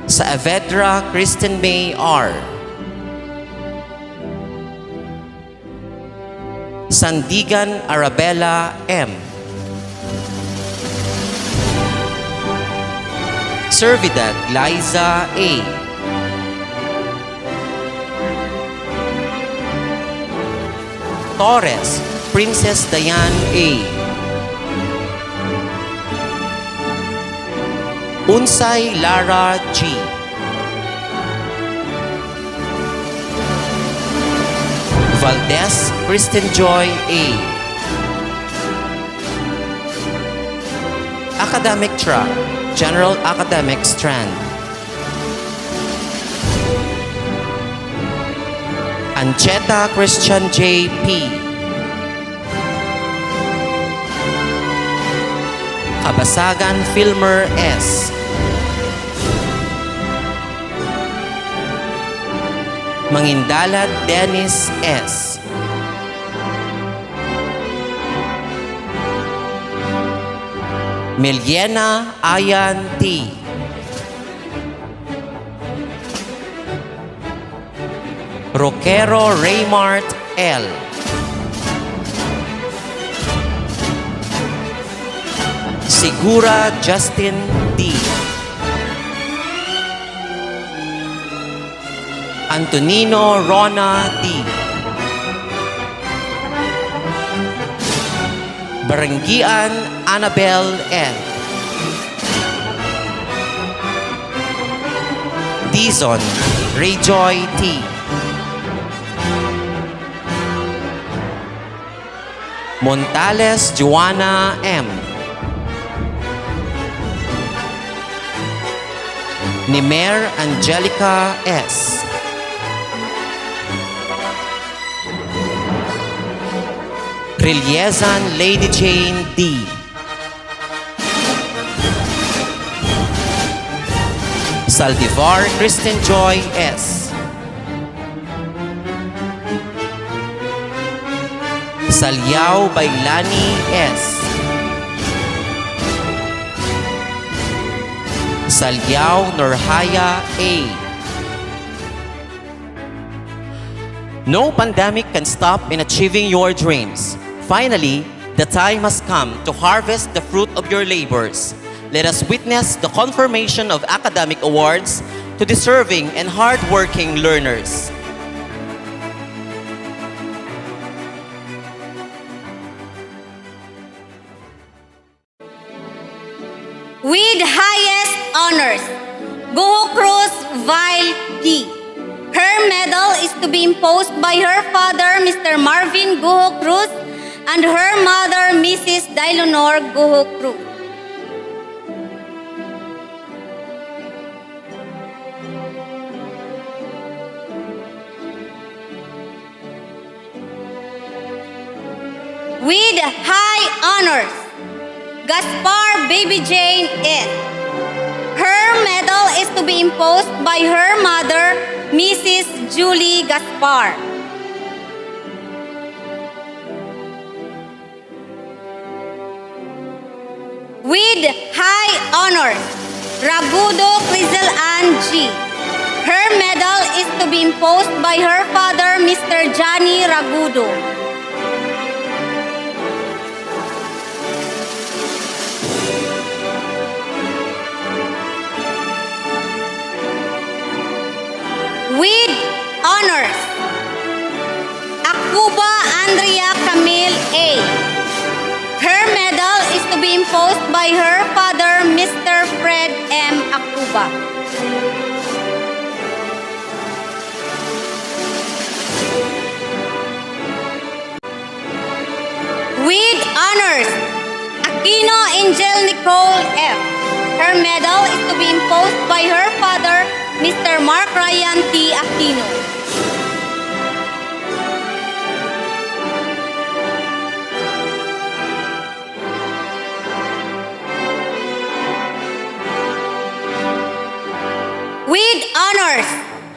Saavedra Kristen May R. Sandigan Arabella M. Servidad Liza A. Torres, Princess Diane A. Unsay Lara G. Valdez Kristen Joy A. Academic Track, General Academic Strand. Ancheta Christian J. P. Kabasagan Filmer S. Mangindalad Dennis S. Miliena Ayan T. Roquero Raymart L. Sigura Justin D. Antonino Rona D. Baranggian Annabel N. Dizon Rayjoy T. Montales Joanna M. Nimer Angelica S. Trilliezan Lady Jane D. Saldivar Kristen Joy S. Salyao Bailani S. Salyao Nurhaya A. No pandemic can stop in achieving your dreams. Finally, the time has come to harvest the fruit of your labors. Let us witness the confirmation of academic awards to deserving and hardworking learners. With highest honors, Guho Cruz Vile D. Her medal is to be imposed by her father, Mr. Marvin Guho Cruz, and her mother, Mrs. Dailonor Guho Cruz. With high honors, Gaspar Baby Jane S. Her medal is to be imposed by her mother, Mrs. Julie Gaspar. With high honors, Ragudo Crizel Ann G. Her medal is to be imposed by her father, Mr. Johnny Ragudo. With honors, Akuba Andrea Camille A. Her medal is to be imposed by her father, Mr. Fred M. Akuba. With honors, Aquino Angel Nicole F. Her medal is to be imposed by her father, Mr. Mark Ryan T. Aquino. With honors,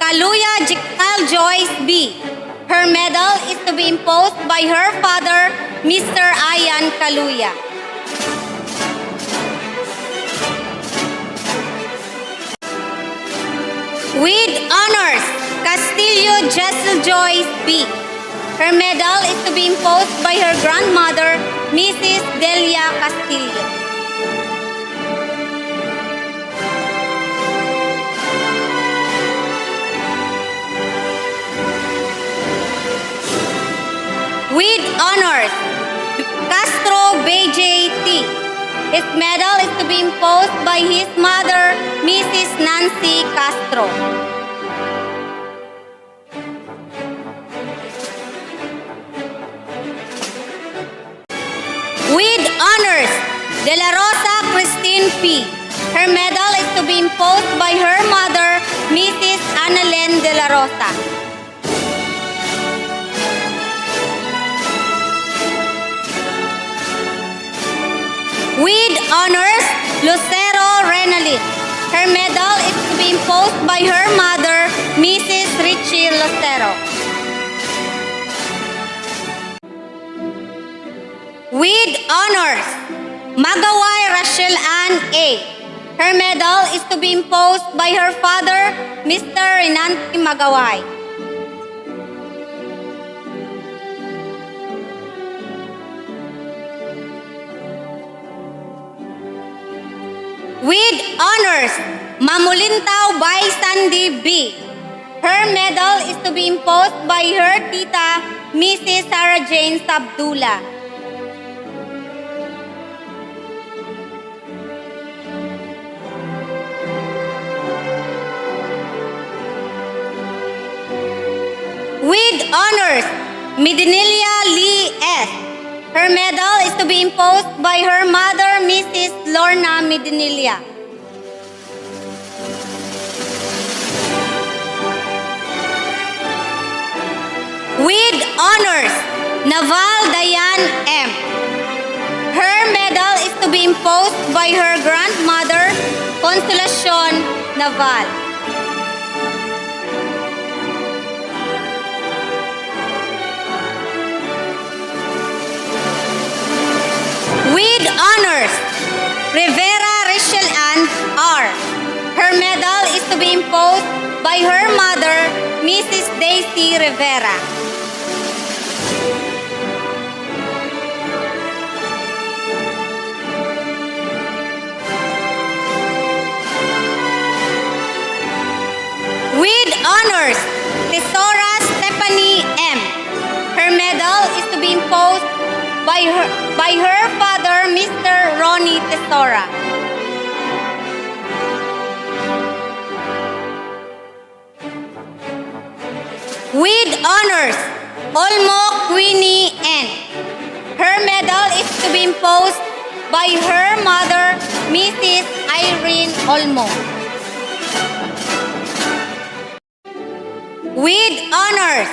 Kaluya Jikal Joyce B. Her medal is to be imposed by her father, Mr. Ayan Kaluya. With honors, Castillo Jessel Joyce B. Her medal is to be imposed by her grandmother, Mrs. Delia Castillo. With honors, Castro BJ T. His medal is to be imposed by his mother, Mrs. Nancy Castro. With honors, De La Rosa Christine P. Her medal is to be imposed by her mother, Mrs. Annalyn De La Rosa. With honors, Lucero Renalyn. Her medal is to be imposed by her mother, Mrs. Richie Lucero. With honors, Magaway Rachel Ann A. Her medal is to be imposed by her father, Mr. Renante Magaway. With honors, Mamulintao by Sandy B. Her medal is to be imposed by her tita, Mrs. Sarah Jane Sabdula. With honors, Midinilia Lee S. Her medal is to be imposed by her mother, Mrs. Lorna Midinilia. With honors, Naval Diane M. Her medal is to be imposed by her grandmother, Consolacion Naval. With honors, Rivera Rachel Ann R. Her medal is to be imposed by her mother, Mrs. Daisy Rivera. With honors, Tesora Stephanie M. Her medal is to be imposed by her father, Mr. Ronnie Tesora. With honors, Olmo Queenie N. Her medal is to be imposed by her mother, Mrs. Irene Olmo. With honors,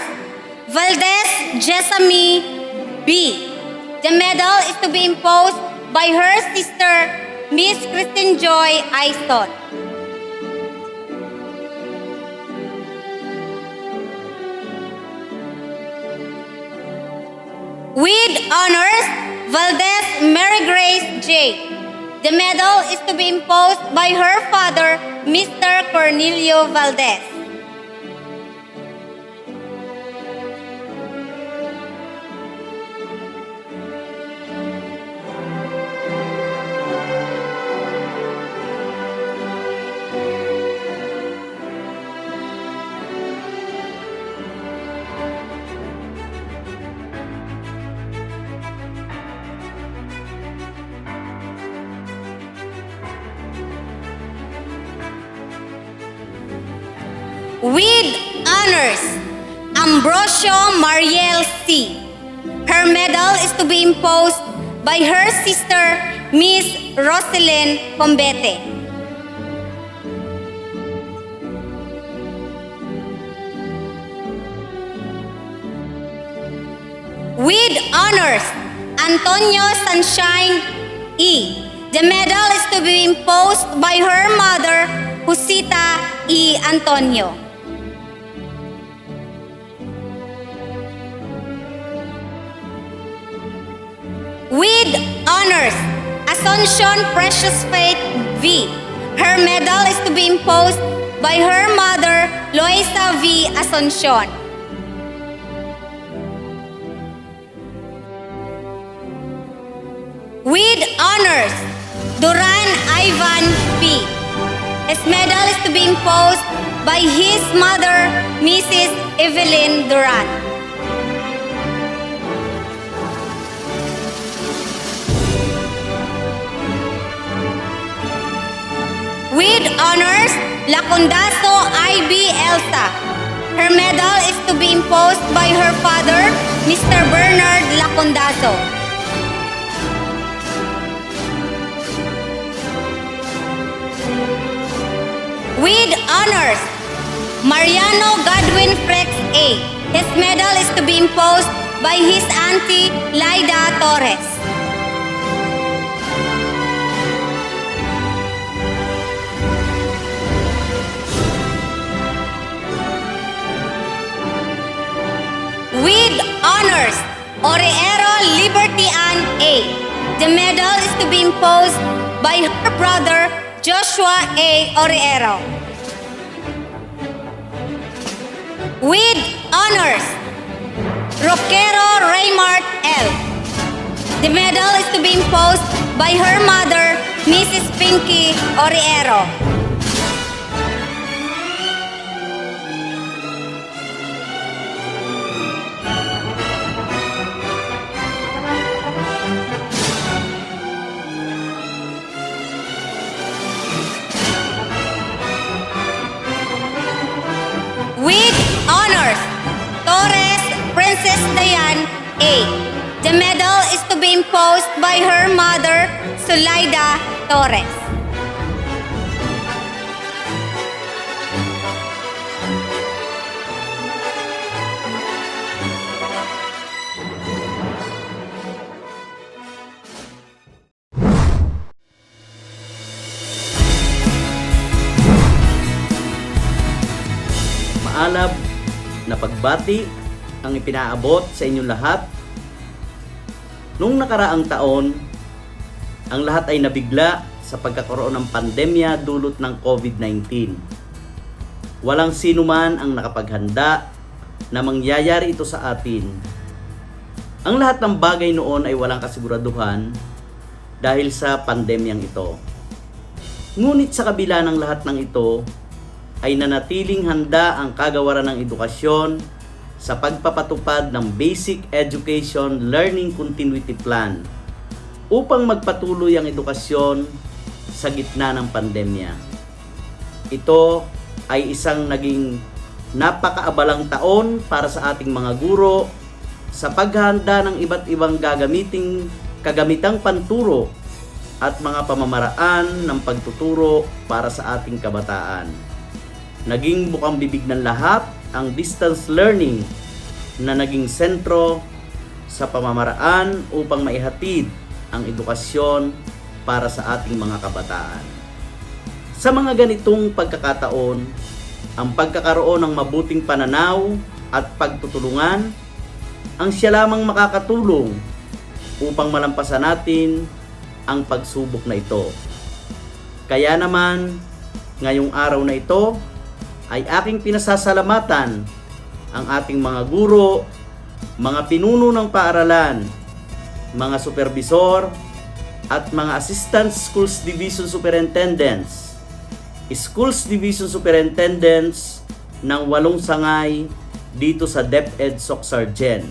Valdez Jessamine B. The medal is to be imposed by her sister, Miss Christine Joy Aiston. With honors, Valdez Mary Grace J. The medal is to be imposed by her father, Mr. Cornelio Valdez. With honors, Ambrosio Mariel C. Her medal is to be imposed by her sister, Miss Roselyn Combete. With honors, Antonio Sunshine E. The medal is to be imposed by her mother, Josita E. Antonio. With honors, Asuncion Precious Faith V. Her medal is to be imposed by her mother, Loisa V. Asuncion. With honors, Duran Ivan P. His medal is to be imposed by his mother, Mrs. Evelyn Duran. Lacondaso IB Elsa. Her medal is to be imposed by her father, Mr. Bernard Lacondaso. With honors, Mariano Godwin Frex A. His medal is to be imposed by his auntie, Laida Torres. With honors, Oreero Liberty Ann A. The medal is to be imposed by her brother, Joshua A. Oreero. With honors, Roquero Raymart L. The medal is to be imposed by her mother, Mrs. Pinky Oreero. With honors, Torres Princess Diane A. The medal is to be imposed by her mother, Sulaida Torres. Maalab na pagbati ang ipinaabot sa inyong lahat. Nung nakaraang taon, ang lahat ay nabigla sa pagkakaroon ng pandemya dulot ng COVID-19. Walang sino man ang nakapaghanda na mangyayari ito sa atin. Ang lahat ng bagay noon ay walang kasiguraduhan dahil sa pandemyang ito. Ngunit sa kabila ng lahat ng ito, ay nanatiling handa ang kagawaran ng edukasyon sa pagpapatupad ng Basic Education Learning Continuity Plan upang magpatuloy ang edukasyon sa gitna ng pandemya. Ito ay isang naging napakaabalang taon para sa ating mga guro sa paghahanda ng iba't ibang kagamitang panturo at mga pamamaraan ng pagtuturo para sa ating kabataan. Naging bukang bibig ng lahat ang distance learning na naging sentro sa pamamaraan upang maihatid ang edukasyon para sa ating mga kabataan. Sa mga ganitong pagkakataon, ang pagkakaroon ng mabuting pananaw at pagtutulungan ang siya lamang makakatulong upang malampasan natin ang pagsubok na ito. Kaya naman, ngayong araw na ito, ay aking pinasasalamatan ang ating mga guro, mga pinuno ng paaralan, mga supervisor, at mga Assistant Schools Division Superintendents, Schools Division Superintendents ng 8 sangay dito sa DepEd Soc-Sargen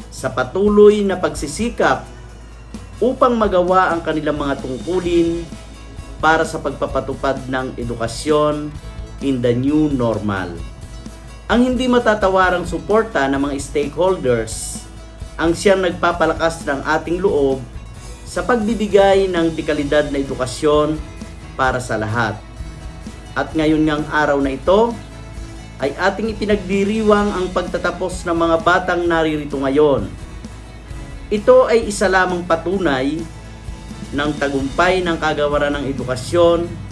sa patuloy na pagsisikap upang magawa ang kanilang mga tungkulin para sa pagpapatupad ng edukasyon in the new normal. Ang hindi matatawarang suporta ng mga stakeholders ang siyang nagpapalakas ng ating loob sa pagbibigay ng dekalidad na edukasyon para sa lahat. At ngayon ngang araw na ito ay ating ipinagdiriwang ang pagtatapos ng mga batang naririto ngayon. Ito ay isa lamang patunay ng tagumpay ng kagawaran ng edukasyon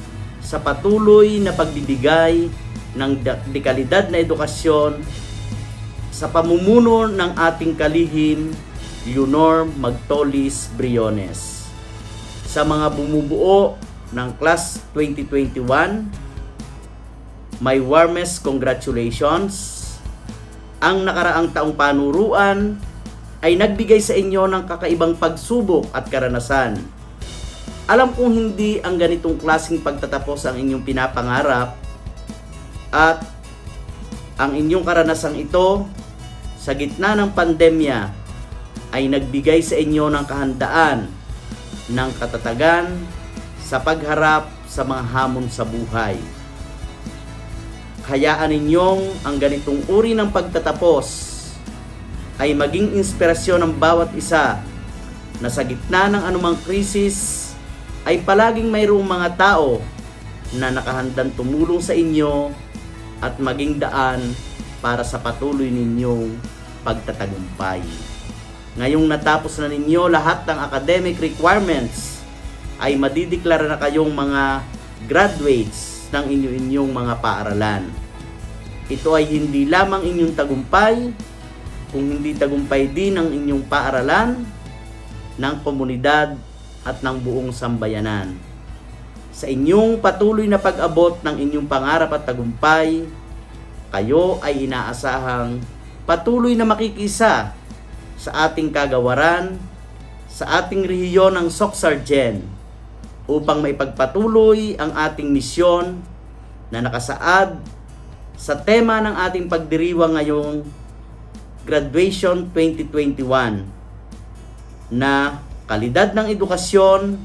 sa patuloy na pagbibigay ng dekalidad na edukasyon sa pamumuno ng ating kalihim Leonor Magtolis Briones. Sa mga bumubuo ng Class 2021, my warmest congratulations. Ang nakaraang taong panuruan ay nagbigay sa inyo ng kakaibang pagsubok at karanasan. Alam kong hindi ang ganitong klaseng pagtatapos ang inyong pinapangarap at ang inyong karanasang ito sa gitna ng pandemya ay nagbigay sa inyo ng kahandaan, ng katatagan sa pagharap sa mga hamon sa buhay. hayaan ninyong ang ganitong uri ng pagtatapos ay maging inspirasyon ng bawat isa na sa gitna ng anumang krisis ay palaging mayroong mga tao na nakahandang tumulong sa inyo at maging daan para sa patuloy ninyong pagtatagumpay. Ngayong natapos na ninyo lahat ng academic requirements, ay madideklara na kayong mga graduates ng inyong mga paaralan. Ito ay hindi lamang inyong tagumpay, kung hindi tagumpay din ng inyong paaralan, ng komunidad at ng buong sambayanan. Sa inyong patuloy na pag-abot ng inyong pangarap at tagumpay, kayo ay inaasahang patuloy na makikisa sa ating kagawaran, sa ating rehiyon ng Soc-Sargen upang maipagpatuloy ang ating misyon na nakasaad sa tema ng ating pagdiriwang ngayong Graduation 2021 na kalidad ng edukasyon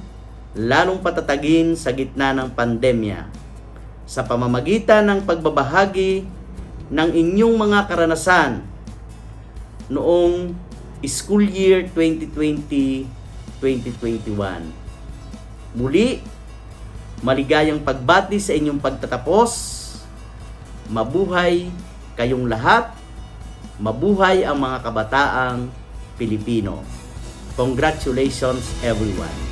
lalong patatagin sa gitna ng pandemya sa pamamagitan ng pagbabahagi ng inyong mga karanasan noong school year 2020-2021. Muli, maligayang pagbati sa inyong pagtatapos. Mabuhay kayong lahat. Mabuhay ang mga kabataang Pilipino. Congratulations everyone.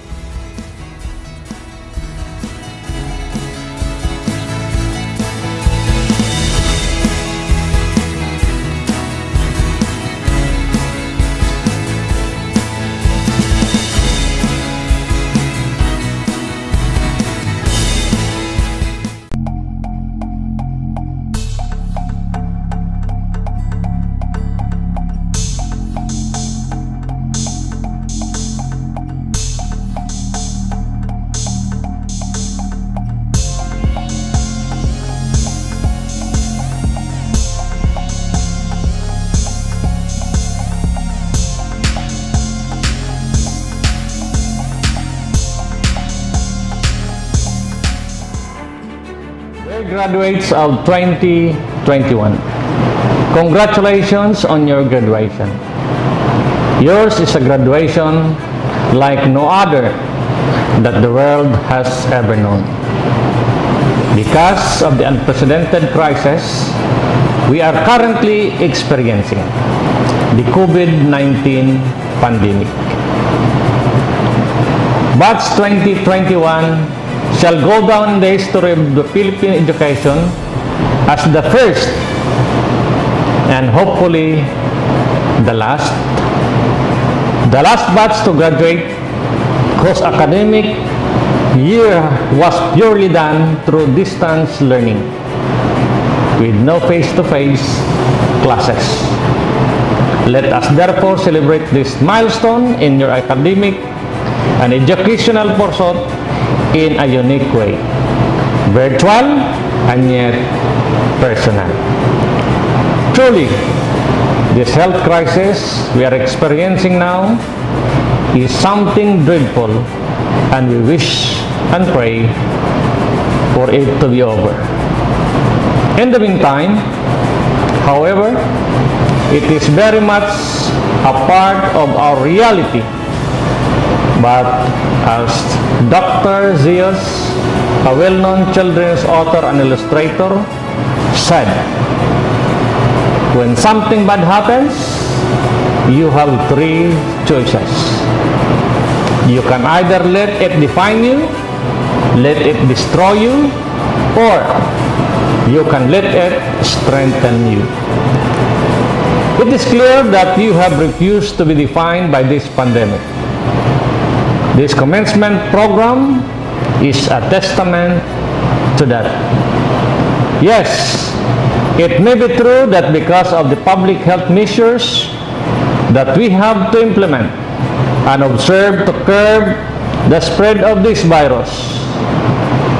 Dear graduates of 2021, congratulations on your graduation. Yours is a graduation like no other that the world has ever known. Because of the unprecedented crisis we are currently experiencing, the COVID-19 pandemic. Batch 2021 shall go down in the history of the Philippine education as the first and hopefully the last batch to graduate whose academic year was purely done through distance learning with no face-to-face classes. Let us therefore celebrate this milestone in your academic and educational pursuit in a unique way, virtual and yet personal. Truly, this health crisis we are experiencing now is something dreadful, and we wish and pray for it to be over. In the meantime, however, it is very much a part of our reality. But as Dr. Zeus, a well-known children's author and illustrator, said, when something bad happens, you have three choices. You can either let it define you, let it destroy you, or you can let it strengthen you. It is clear that you have refused to be defined by this pandemic. This commencement program is a testament to that. Yes, it may be true that because of the public health measures that we have to implement and observe to curb the spread of this virus,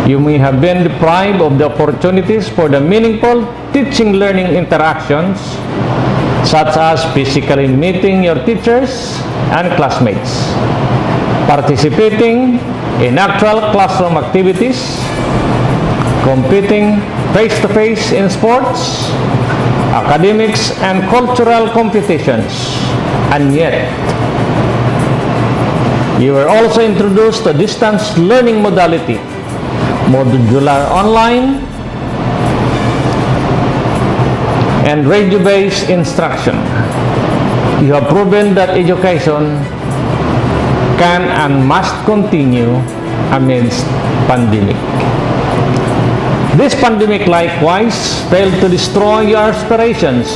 you may have been deprived of the opportunities for the meaningful teaching-learning interactions, such as physically meeting your teachers and classmates, participating in actual classroom activities, competing face-to-face in sports, academics, and cultural competitions. And yet, you were also introduced to distance learning modality, modular online, and radio-based instruction. You have proven that education can and must continue amidst pandemic. This pandemic likewise failed to destroy your aspirations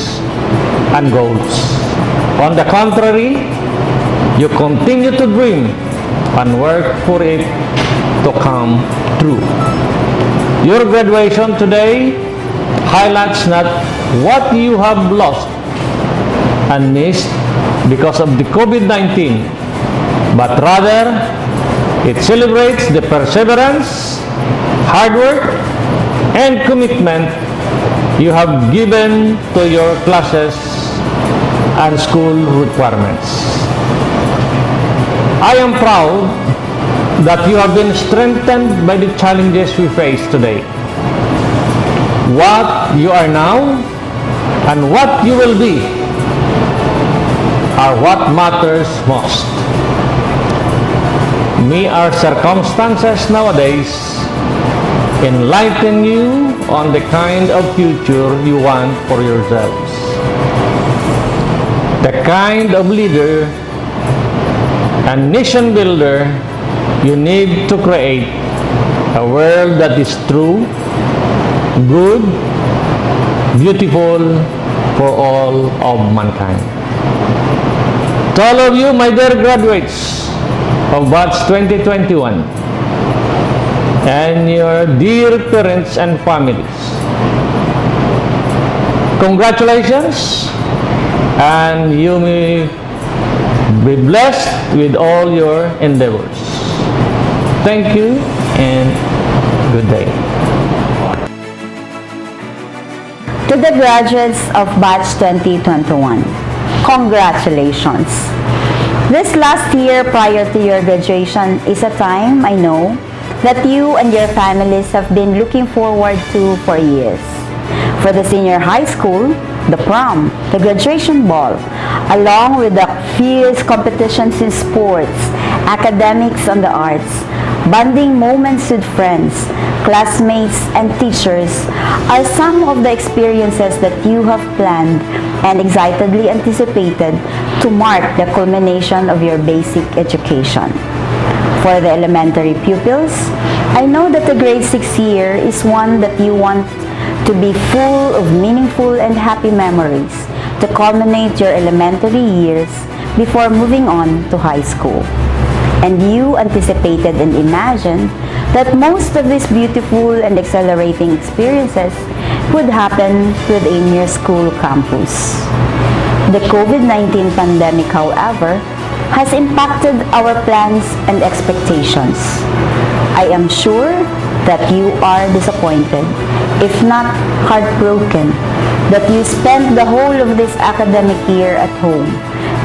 and goals. On the contrary, you continue to dream and work for it to come true. Your graduation today highlights not what you have lost and missed because of the COVID-19, but rather it celebrates the perseverance, hard work, and commitment you have given to your classes and school requirements. I am proud that you have been strengthened by the challenges we face today. What you are now and what you will be are what matters most. May our circumstances nowadays enlighten you on the kind of future you want for yourselves. The kind of leader and nation builder you need to create a world that is true, good, beautiful for all of mankind. To all of you, my dear graduates of batch 2021, and your dear parents and families, congratulations, and you may be blessed with all your endeavors. Thank you and good day. To the graduates of batch 2021, congratulations! This last year prior to your graduation is a time, I know, that you and your families have been looking forward to for years. For the senior high school, the prom, the graduation ball, along with the fierce competitions in sports, academics and the arts, bonding moments with friends, classmates, and teachers are some of the experiences that you have planned and excitedly anticipated to mark the culmination of your basic education. For the elementary pupils, I know that the grade 6 year is one that you want to be full of meaningful and happy memories to culminate your elementary years before moving on to high school. And you anticipated and imagined that most of these beautiful and exhilarating experiences would happen within your school campus. The COVID-19 pandemic, however, has impacted our plans and expectations. I am sure that you are disappointed, if not heartbroken, that you spent the whole of this academic year at home,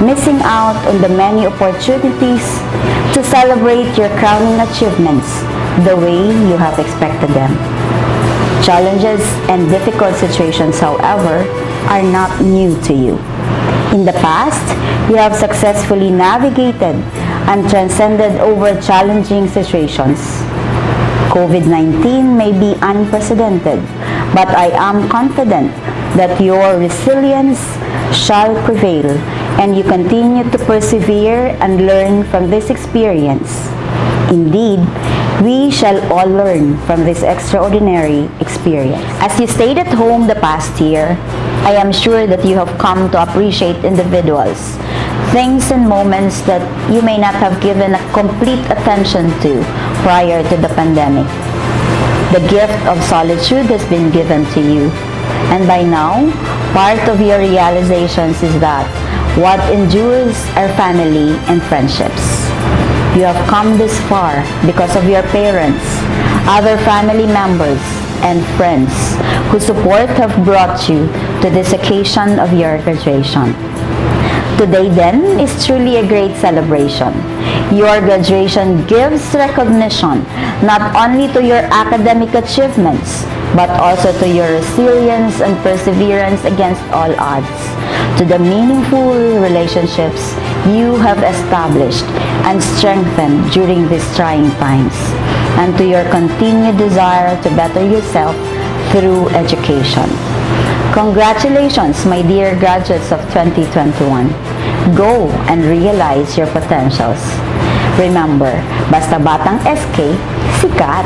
missing out on the many opportunities to celebrate your crowning achievements the way you have expected them. Challenges and difficult situations, however, are not new to you. In the past, you have successfully navigated and transcended over challenging situations. COVID-19 may be unprecedented, but I am confident that your resilience shall prevail and you continue to persevere and learn from this experience. Indeed, we shall all learn from this extraordinary experience. As you stayed at home the past year, I am sure that you have come to appreciate individuals, things and moments that you may not have given a complete attention to prior to the pandemic. The gift of solitude has been given to you, and by now, part of your realizations is that what endures are family and friendships. You have come this far because of your parents, other family members, and friends whose support have brought you to this occasion of your graduation. Today then is truly a great celebration. Your graduation gives recognition not only to your academic achievements, but also to your resilience and perseverance against all odds, to the meaningful relationships you have established and strengthened during these trying times, and to your continued desire to better yourself through education. Congratulations, my dear graduates of 2021. Go and realize your potentials. Remember, basta batang SK, sikat!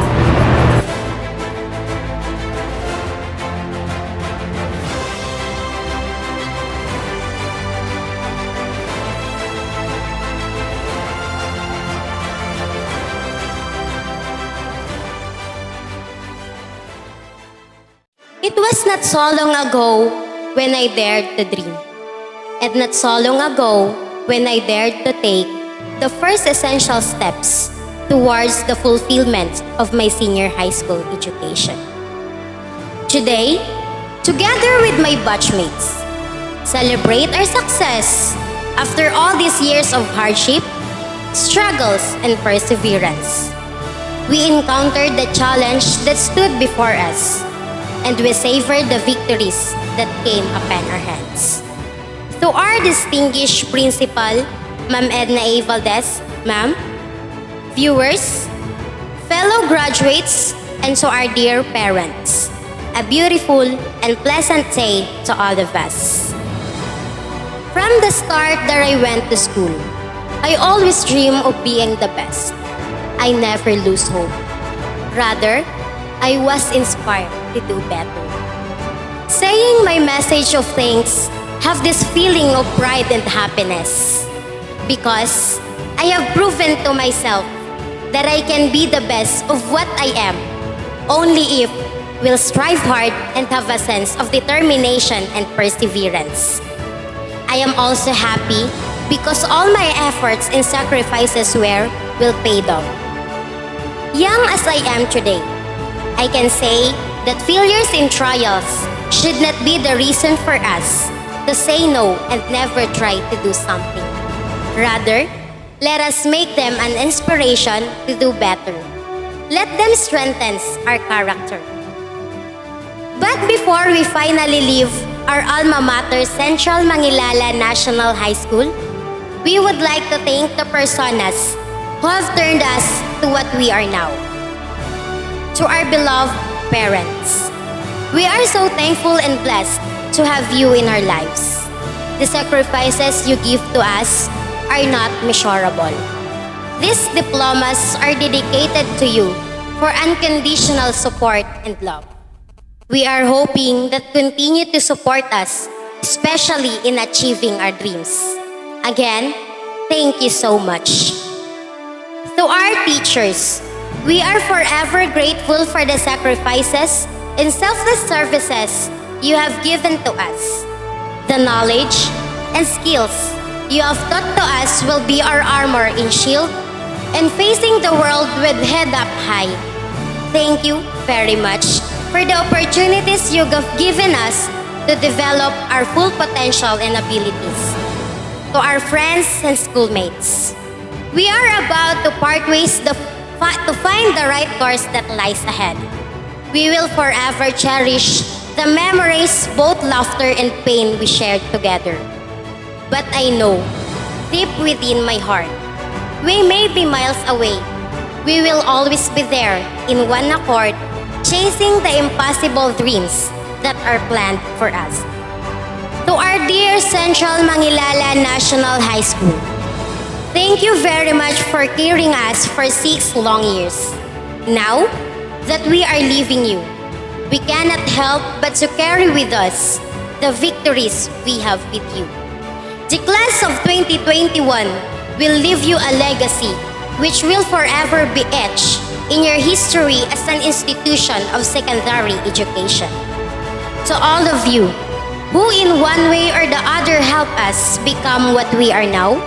It was not so long ago when I dared to dream. And not so long ago when I dared to take the first essential steps towards the fulfillment of my senior high school education. Today, together with my batchmates, celebrate our success after all these years of hardship, struggles, and perseverance. We encountered the challenge that stood before us, and we savored the victories that came upon our hands. To our distinguished principal, Ma'am Edna A. Valdez, Ma'am, viewers, fellow graduates, and to our dear parents, a beautiful and pleasant day to all of us. From the start that I went to school, I always dream of being the best. I never lose hope. Rather, I was inspired to do better. Saying my message of thanks have this feeling of pride and happiness because I have proven to myself that I can be the best of what I am only if we'll strive hard and have a sense of determination and perseverance. I am also happy because all my efforts and sacrifices will pay off. Young as I am today, I can say that failures and trials should not be the reason for us to say no and never try to do something. Rather, let us make them an inspiration to do better. Let them strengthen our character. But before we finally leave our alma mater, Central Mangilala National High School, we would like to thank the personas who have turned us to what we are now. To our beloved parents, we are so thankful and blessed to have you in our lives. The sacrifices you give to us are not measurable. These diplomas are dedicated to you for unconditional support and love. We are hoping that continue to support us, especially in achieving our dreams. Again, thank you so much. To our teachers, we are forever grateful for the sacrifices and selfless services you have given to us. The knowledge and skills you have taught to us will be our armor and shield and facing the world with head up high. Thank you very much for the opportunities you have given us to develop our full potential and abilities. To our friends and schoolmates, we are about to part ways to find the right course that lies ahead. We will forever cherish the memories, both laughter and pain we shared together. But I know, deep within my heart, we may be miles away. We will always be there in one accord, chasing the impossible dreams that are planned for us. To our dear Central Mangilala National High School, thank you very much for caring us for 6 long years. Now that we are leaving you, we cannot help but to carry with us the victories we have with you. The class of 2021 will leave you a legacy which will forever be etched in your history as an institution of secondary education. To all of you who in one way or the other help us become what we are now,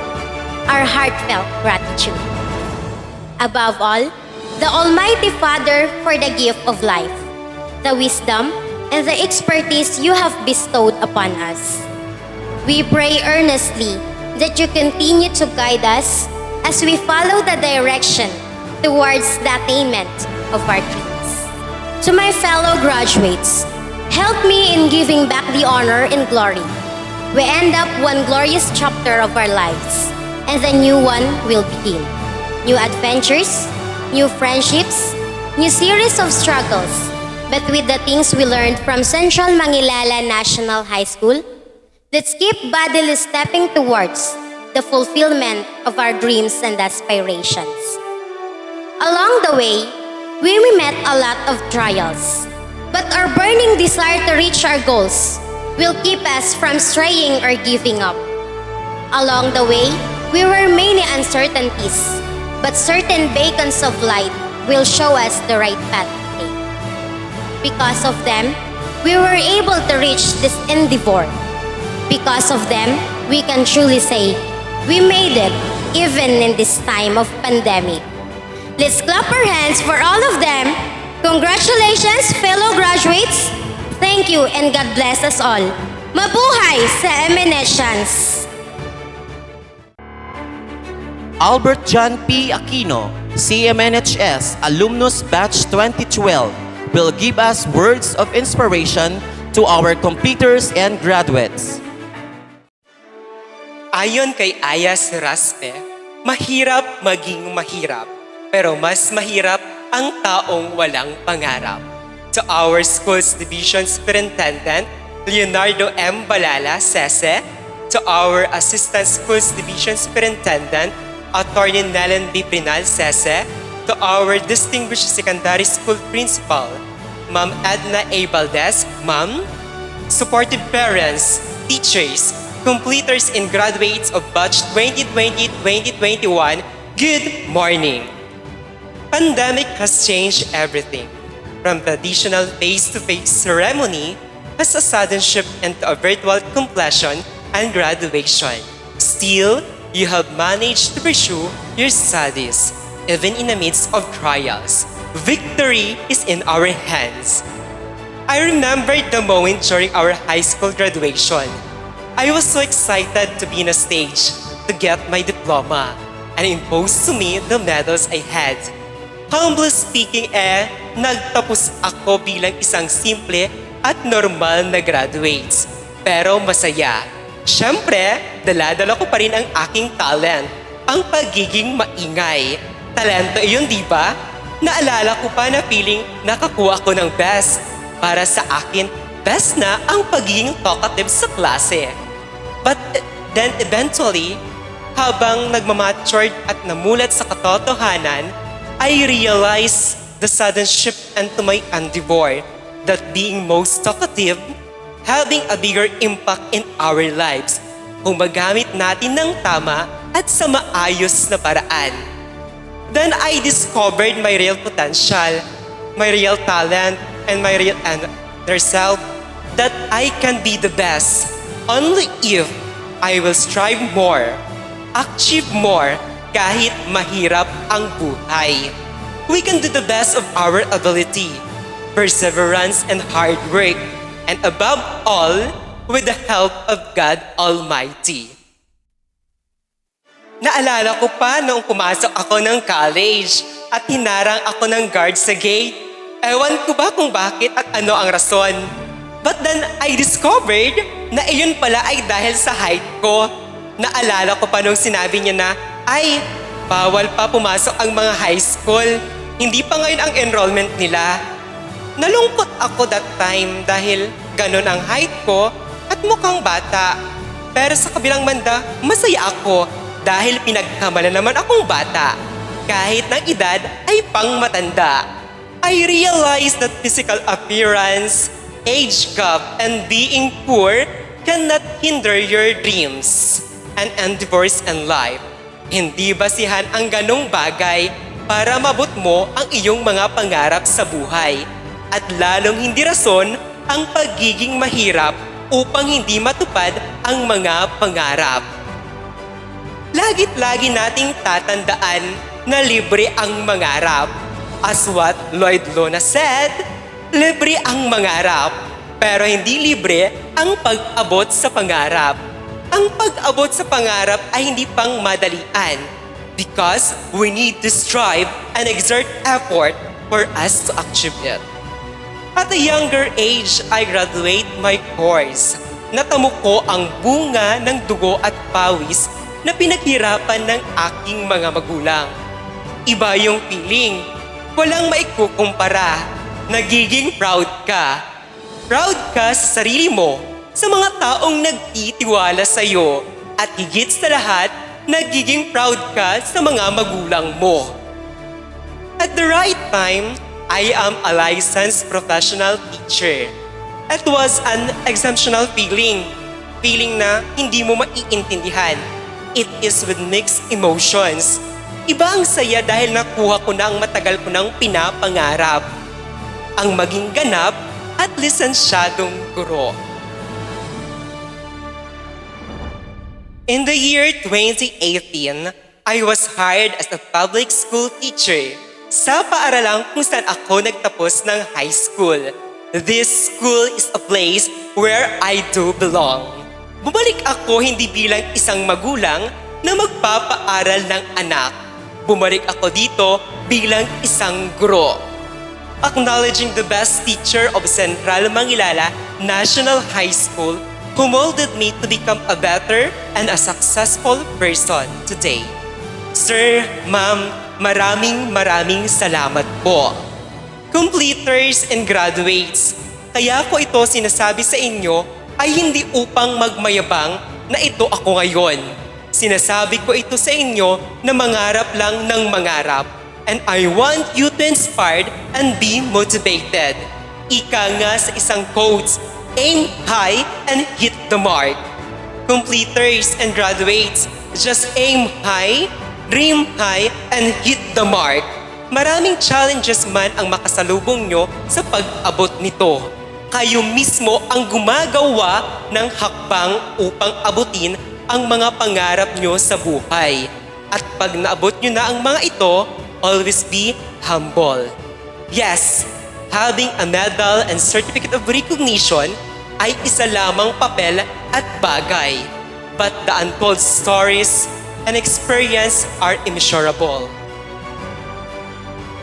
our heartfelt gratitude. Above all, the Almighty Father for the gift of life, the wisdom, and the expertise you have bestowed upon us. We pray earnestly that you continue to guide us as we follow the direction towards the attainment of our dreams. To my fellow graduates, help me in giving back the honor and glory. We end up one glorious chapter of our lives, and the new one will begin. New adventures, new friendships, new series of struggles. But with the things we learned from Central Mangilala National High School, let's keep bodily stepping towards the fulfillment of our dreams and aspirations. Along the way, we met a lot of trials, but our burning desire to reach our goals will keep us from straying or giving up. Along the way, we were many uncertainties, but certain beacons of light will show us the right path to take. Because of them, we were able to reach this endeavor. Because of them, we can truly say, we made it even in this time of pandemic. Let's clap our hands for all of them. Congratulations, fellow graduates. Thank you and God bless us all. Mabuhay sa Cmnhs! Albert John P. Aquino, CMNHS Alumnus Batch 2012, will give us words of inspiration to our completers and graduates. Ayon kay Ayas Raspe, mahirap maging mahirap, pero mas mahirap ang taong walang pangarap. To our school's division superintendent, Leonardo M. Balala, Sese, to our assistant schools division superintendent, Attorney Nellen B. Prinal, Sese, to our distinguished secondary school principal, Ma'am Edna A. Valdez, Ma'am, supportive parents, teachers, completers and graduates of batch 2020-2021, good morning. Pandemic has changed everything. From traditional face-to-face ceremony has a sudden shift into a virtual completion and graduation. Still, you have managed to pursue your studies, even in the midst of trials. Victory is in our hands. I remember the moment during our high school graduation. I was so excited to be on a stage to get my diploma and impose to me the medals I had. Humbly speaking nagtapos ako bilang isang simple at normal na graduates. Pero masaya. Siyempre, dala-dala ko pa rin ang aking talent, ang pagiging maingay. Talento iyon, di ba? Naalala ko pa na feeling nakakuha ko ng best. Para sa akin, best na ang pagiging talkative sa klase. But then eventually, habang nagmamatured at namulat sa katotohanan, I realized the sudden shift into my endeavor that being most talkative, having a bigger impact in our lives kung magamit natin ng tama at sa maayos na paraan. Then I discovered my real potential, my real talent, and my real inner self that I can be the best only if I will strive more, achieve more, kahit mahirap ang buhay. We can do the best of our ability, perseverance and hard work, and above all, with the help of God Almighty. Naalala ko pa noong pumasok ako ng college at hinarang ako ng guard sa gate. Ewan ko ba kung bakit at ano ang rason. But then I discovered na iyon pala ay dahil sa height ko. Naalala ko pa nung sinabi niya na, ay, bawal pa pumasok ang mga high school. Hindi pa ngayon ang enrollment nila. Nalungkot ako that time dahil ganun ang height ko at mukhang bata. Pero sa kabilang banda, masaya ako dahil pinagkamala naman akong bata. Kahit ng edad ay pang matanda. I realized that physical appearance, age gap, and being poor cannot hinder your dreams and endeavors in life. Hindi basihan ang ganong bagay para mabot mo ang iyong mga pangarap sa buhay at lalong hindi rason ang pagiging mahirap upang hindi matupad ang mga pangarap. Lagit-lagi nating tatandaan na libre ang mangarap. As what Lloyd Lona said, libre ang mangarap, pero hindi libre ang pag-abot sa pangarap. ang pag-abot sa pangarap ay hindi pang madalian because we need to strive and exert effort for us to achieve it. At a younger age, I graduate my course. Natamo ko ang bunga ng dugo at pawis na pinaghirapan ng aking mga magulang. Iba yung feeling. Walang maikukumpara. Nagiging proud ka. Proud ka sa sarili mo, sa mga taong nagtitiwala sa iyo, at higit sa lahat, nagiging proud ka sa mga magulang mo. At the right time, I am a licensed professional teacher. It was an exceptional feeling. Feeling na hindi mo maiintindihan. It is with mixed emotions. Iba ang saya dahil nakuha ko na ang matagal ko nang pinapangarap. Ang maging ganap at lisensyadong guro. In the year 2018, I was hired as a public school teacher sa paaralang kung saan ako nagtapos ng high school. This school is a place where I do belong. Bumalik ako hindi bilang isang magulang na magpapaaral ng anak. Bumalik ako dito bilang isang guro. Acknowledging the best teacher of Central Mangilala National High School who molded me to become a better and a successful person today. Sir, Ma'am, maraming salamat po. Completers and graduates, kaya ko ito sinasabi sa inyo ay hindi upang magmayabang na ito ako ngayon. Sinasabi ko ito sa inyo na mangarap lang ng mangarap. And I want you to inspired and be motivated. Ika nga sa isang quotes, aim high and hit the mark. Completers and graduates, just aim high, dream high, and hit the mark. Maraming challenges man ang makasalubong nyo sa pag-abot nito. Kayo mismo ang gumagawa ng hakbang upang abutin ang mga pangarap nyo sa buhay. At pag naabot nyo na ang mga ito, always be humble. Yes, having a medal and certificate of recognition ay isa lamang papel at bagay. But the untold stories and experience are immeasurable.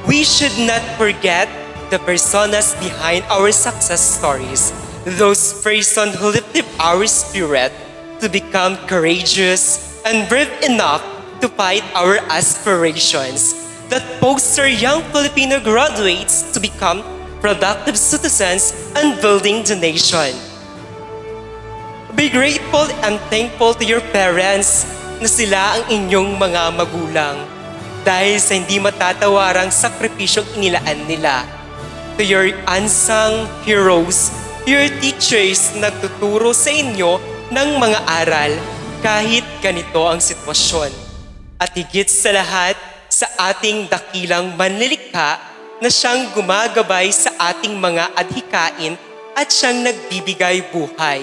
We should not forget the personas behind our success stories. Those persons who lifted our spirit to become courageous and brave enough to fight our aspirations. That foster young Filipino graduates to become productive citizens and building the nation. Be grateful and thankful to your parents na sila ang inyong mga magulang dahil sa hindi matatawarang sakripisyong inilaan nila. To your unsung heroes, your teachers na nagtuturo sa inyo ng mga aral kahit ganito ang sitwasyon. At higit sa lahat, sa ating dakilang manlilikha na siyang gumagabay sa ating mga adhikain at siyang nagbibigay buhay.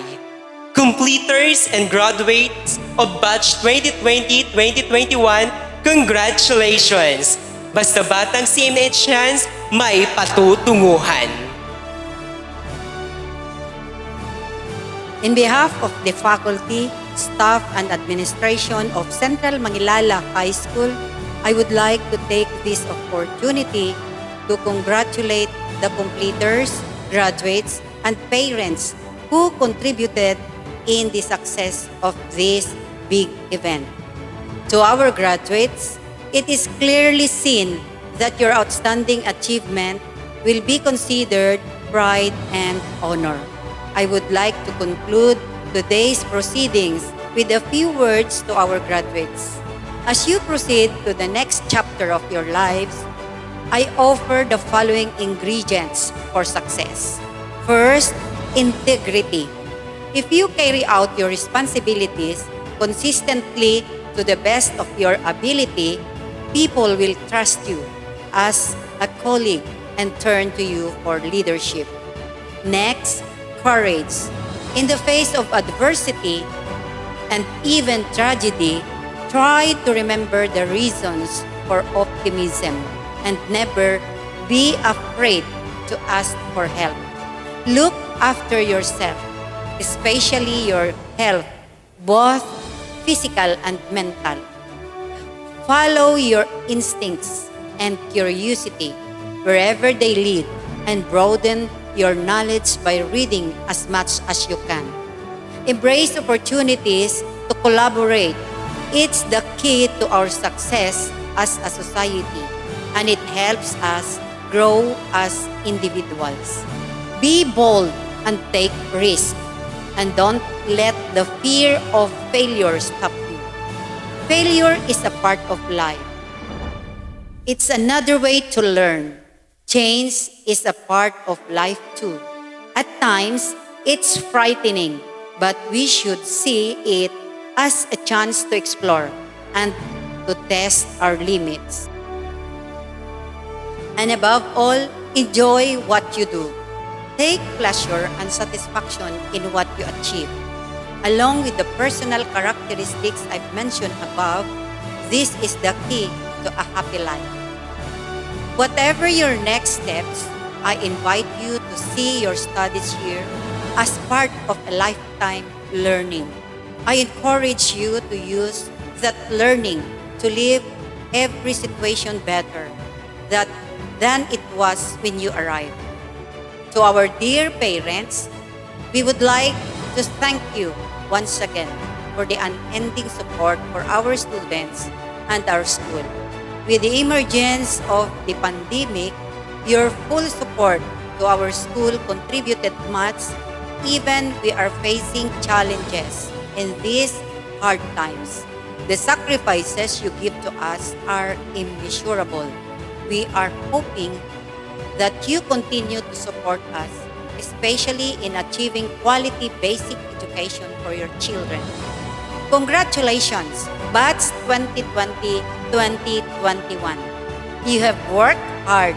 Completers and graduates of Batch 2020-2021, congratulations! Basta batang Cmnhs, may patutunguhan. In behalf of the faculty, staff, and administration of Central Mangilala High School, I would like to take this opportunity to congratulate the completers, graduates, and parents who contributed in the success of this big event. To our graduates, it is clearly seen that your outstanding achievement will be considered pride and honor. I would like to conclude today's proceedings with a few words to our graduates. As you proceed to the next chapter of your lives, I offer the following ingredients for success. First, integrity. If you carry out your responsibilities consistently to the best of your ability, people will trust you as a colleague and turn to you for leadership. Next, courage. In the face of adversity and even tragedy, try to remember the reasons for optimism and never be afraid to ask for help. Look after yourself, especially your health, both physical and mental. Follow your instincts and curiosity wherever they lead, and broaden your knowledge by reading as much as you can. Embrace opportunities to collaborate. It's the key to our success as a society, and it helps us grow as individuals. Be bold and take risks, and don't let the fear of failure stop you. Failure is a part of life. It's another way to learn. Change is a part of life too. At times, it's frightening, but we should see it as a chance to explore and to test our limits. And above all, enjoy what you do. Take pleasure and satisfaction in what you achieve. Along with the personal characteristics I've mentioned above, this is the key to a happy life. Whatever your next steps, I invite you to see your studies here as part of a lifetime learning. I encourage you to use that learning to live every situation better than it was when you arrived. To our dear parents, we would like to thank you once again for the unending support for our students and our school. With the emergence of the pandemic, your full support to our school contributed much, even we are facing challenges in these hard times. The sacrifices you give to us are immeasurable. We are hoping that you continue to support us, especially in achieving quality basic education for your children. Congratulations, Batch 2020-2021. You have worked hard.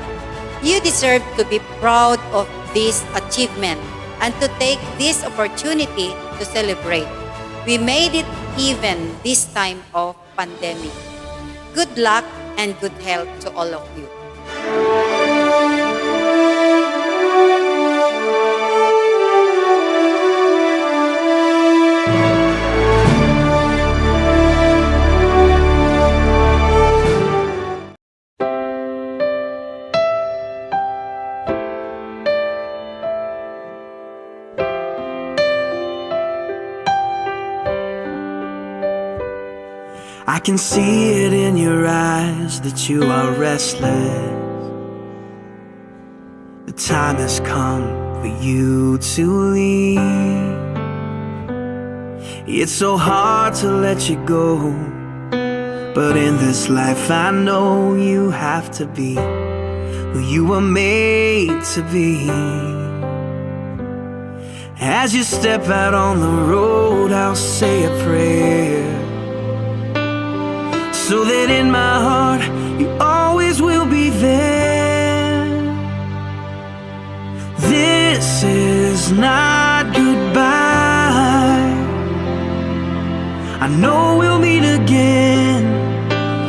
You deserve to be proud of this achievement and to take this opportunity to celebrate. We made it even this time of pandemic. Good luck and good health to all of you. I can see it in your eyes that you are restless. The time has come for you to leave. It's so hard to let you go, but in this life I know you have to be who you were made to be. As you step out on the road, I'll say a prayer, so that in my heart you always will be there. This is not goodbye. I know we'll meet again,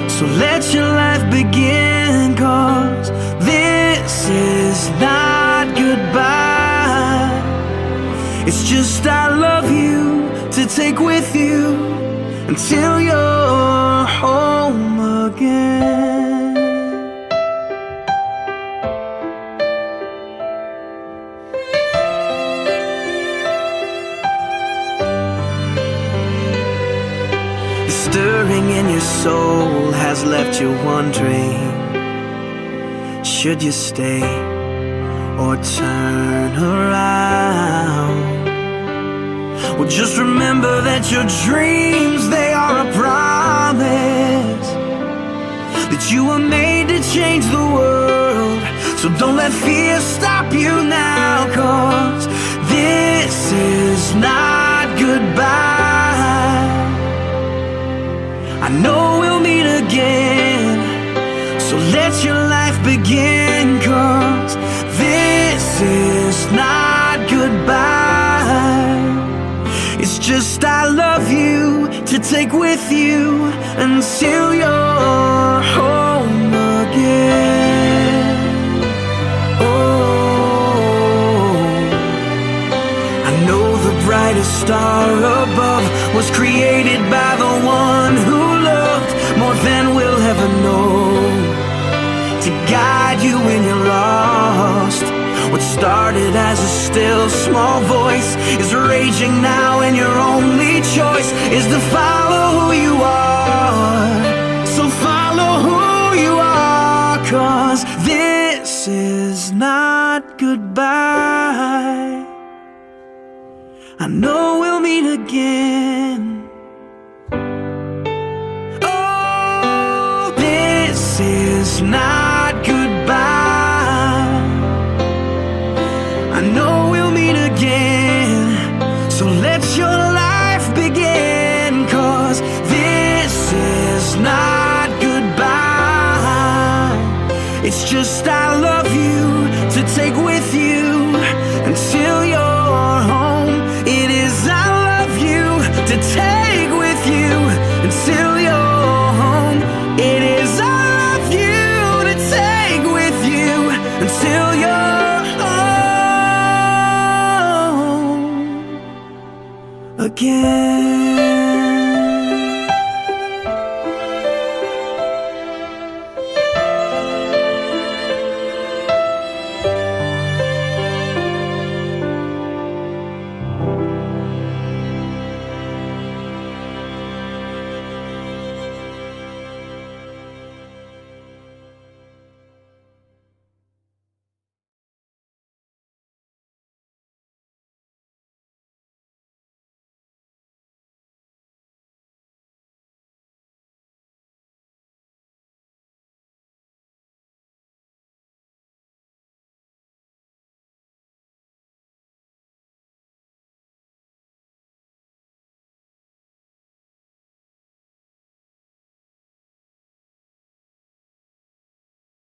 so let your life begin, 'cause this is not goodbye. It's just I love you to take with you until you're home again. The stirring in your soul has left you wondering, should you stay or turn around? Well, just remember that your dreams, they are a promise, that you were made to change the world. So don't let fear stop you now, 'cause this is not goodbye. I know we'll meet again, so let your life begin, 'cause this is not goodbye. It's just I love you to take with you until you're home again. Oh, I know the brightest star above was created by the one who loved more than we'll ever know, to guide you when you're lost. What started as a still small voice is raging now, and your only choice is to follow who you are. So follow who you are, 'cause this is not goodbye. I know we'll meet again. Oh, this is not goodbye. I know we'll meet again. So let your life begin, 'cause this is not goodbye. It's just I love you to take with you until you're home. It is I love you to take with you until you're home. It is I love you to take with you until you're home again.